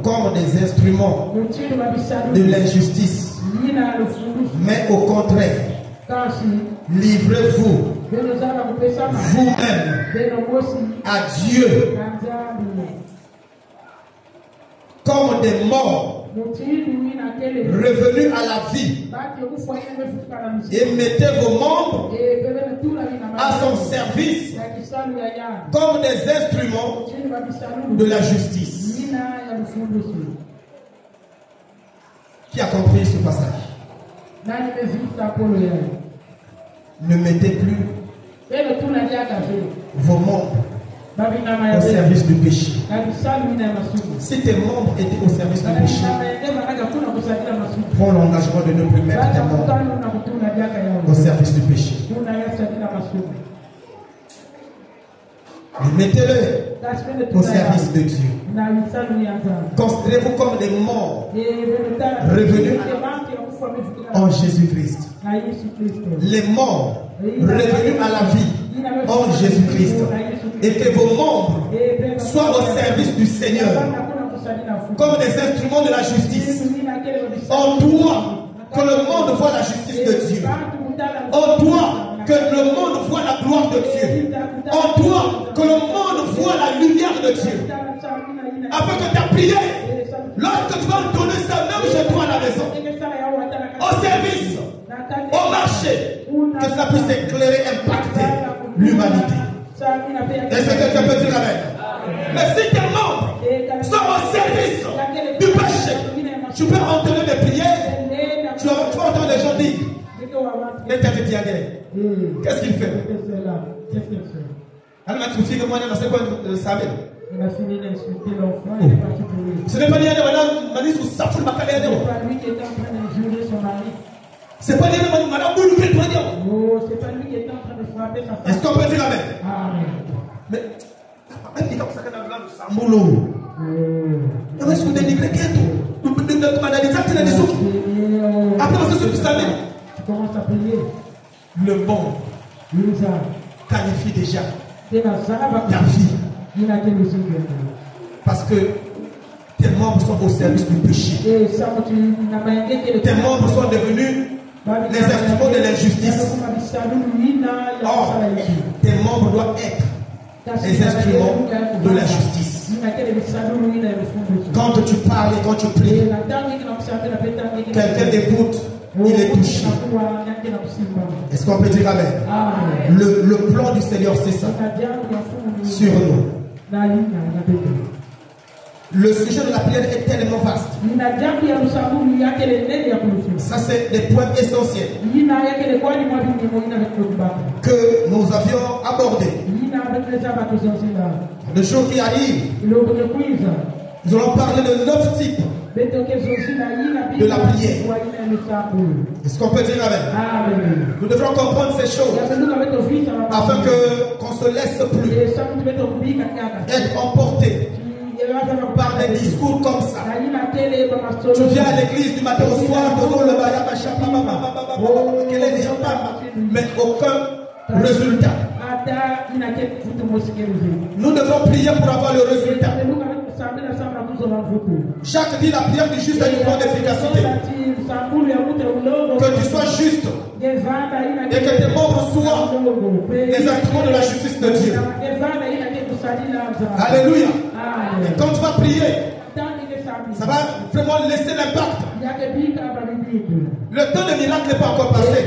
comme des instruments de l'injustice. Mais au contraire, livrez-vous vous-même à Dieu comme des morts revenus à la vie, et mettez vos membres à son service comme des instruments de la justice. Qui a compris ce passage? Ne mettez plus vos membres au service du péché. Si tes membres étaient au service du péché, prends l'engagement de ne plus mettre tes membres au service du péché. Mettez-le au service de Dieu. Considérez-vous comme des morts revenus en Jésus-Christ. Les morts revenus à la vie en Jésus-Christ. Et que vos membres soient au service du Seigneur comme des instruments de la justice. En toi, que le monde voit la justice de Dieu. En toi, que le monde voit la gloire de Dieu. En toi, que le monde voit la lumière de Dieu. Afin que ta prière, lorsque tu vas donner ça même chez toi à la maison, au service, au marché, que ça puisse éclairer, impacter l'humanité. Est-ce que quelqu'un peut dire amen? Mais si tes membres sont au service du péché, tu peux entendre des prières, tu vas entendre les gens dire, qu'est-ce qu'il fait? Alors, tu fais que moi, c'est quoi le saber? Il a fini d'insulter l'enfant et il est parti pour lui. Ce n'est pas lui qui est en train d'injurer son mari. C'est pas lui qui est en train de Oh, c'est pas lui qui est en train de frapper sa femme. Est-ce qu'on peut dire amen? Amen. Mais, il est comme ça que dans le Samboulou. Est-ce qu'on délivre quelqu'un? Après, on se dit amen. Tu commences à prier. Le monde qualifie déjà ta vie. Parce que tes membres sont au service du péché. Tes membres sont devenus les instruments de l'injustice. Or, tes membres doivent être les instruments de la justice. Quand tu parles et quand tu pries, quelqu'un t'écoute, il est touché. Est-ce qu'on peut dire amen? Le plan du Seigneur, c'est ça. Sur nous. Le sujet de la prière est tellement vaste. Ça, c'est des points essentiels que nous avions abordés. Le jour qui arrive, nous allons parler de 9 types de la prière. Est-ce qu'on peut dire amen? Nous devrons comprendre ces choses afin qu'on se laisse plus être emporté par des discours comme ça. Tu viens à l'église du matin au soir, mais aucun résultat. Nous devons prier pour avoir le résultat. Jacques dit la prière du juste a une grande efficacité. Que tu sois juste et que tes membres soient les instruments de la justice de Dieu. Alléluia. Et quand tu vas prier, ça va vraiment laisser l'impact. Le temps de miracle n'est pas encore passé.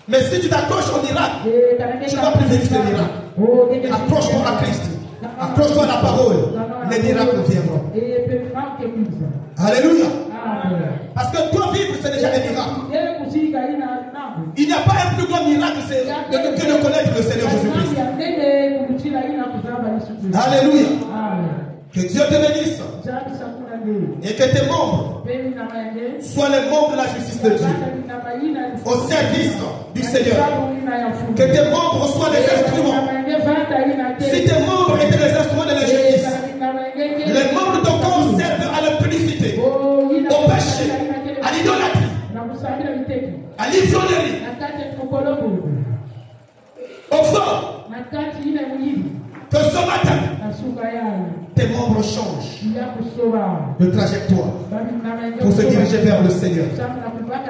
Mais si tu t'accroches au miracle, tu vas plus vivre ce miracle. Accroche-toi à Christ. Accroche-toi à la parole. Les miracles viendront. Alléluia. Parce que toi vivre, c'est déjà un miracle. Il n'y a pas un plus grand miracle que de connaître le Seigneur Jésus-Christ. Alléluia. Que Dieu te bénisse. Et que tes membres soient les membres de la justice de Dieu. Au service du Seigneur. Que tes membres soient les instruments. Si tes membres étaient les instruments de la justice, les membres de ton corps servent à l'impudicité, au péché, à l'idolâtrie, à l'ivronnerie, au fort. Que ce tes membres changent de trajectoire pour se diriger vers le Seigneur.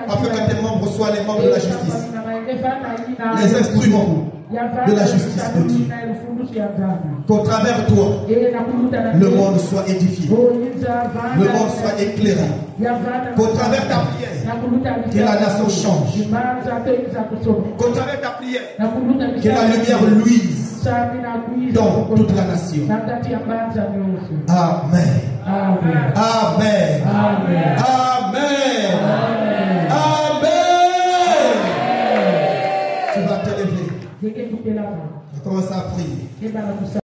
Afin que tes membres soient les membres de la justice, les instruments de la justice de Dieu. Qu'au travers de toi, le monde soit édifié, le monde soit éclairé. Qu'au travers de ta prière, que la nation change. Qu'au travers de ta prière, que la lumière luise dans toute la nation. Amen. Amen. Amen. Amen. Amen. Tu vas te lever. Commence à prier.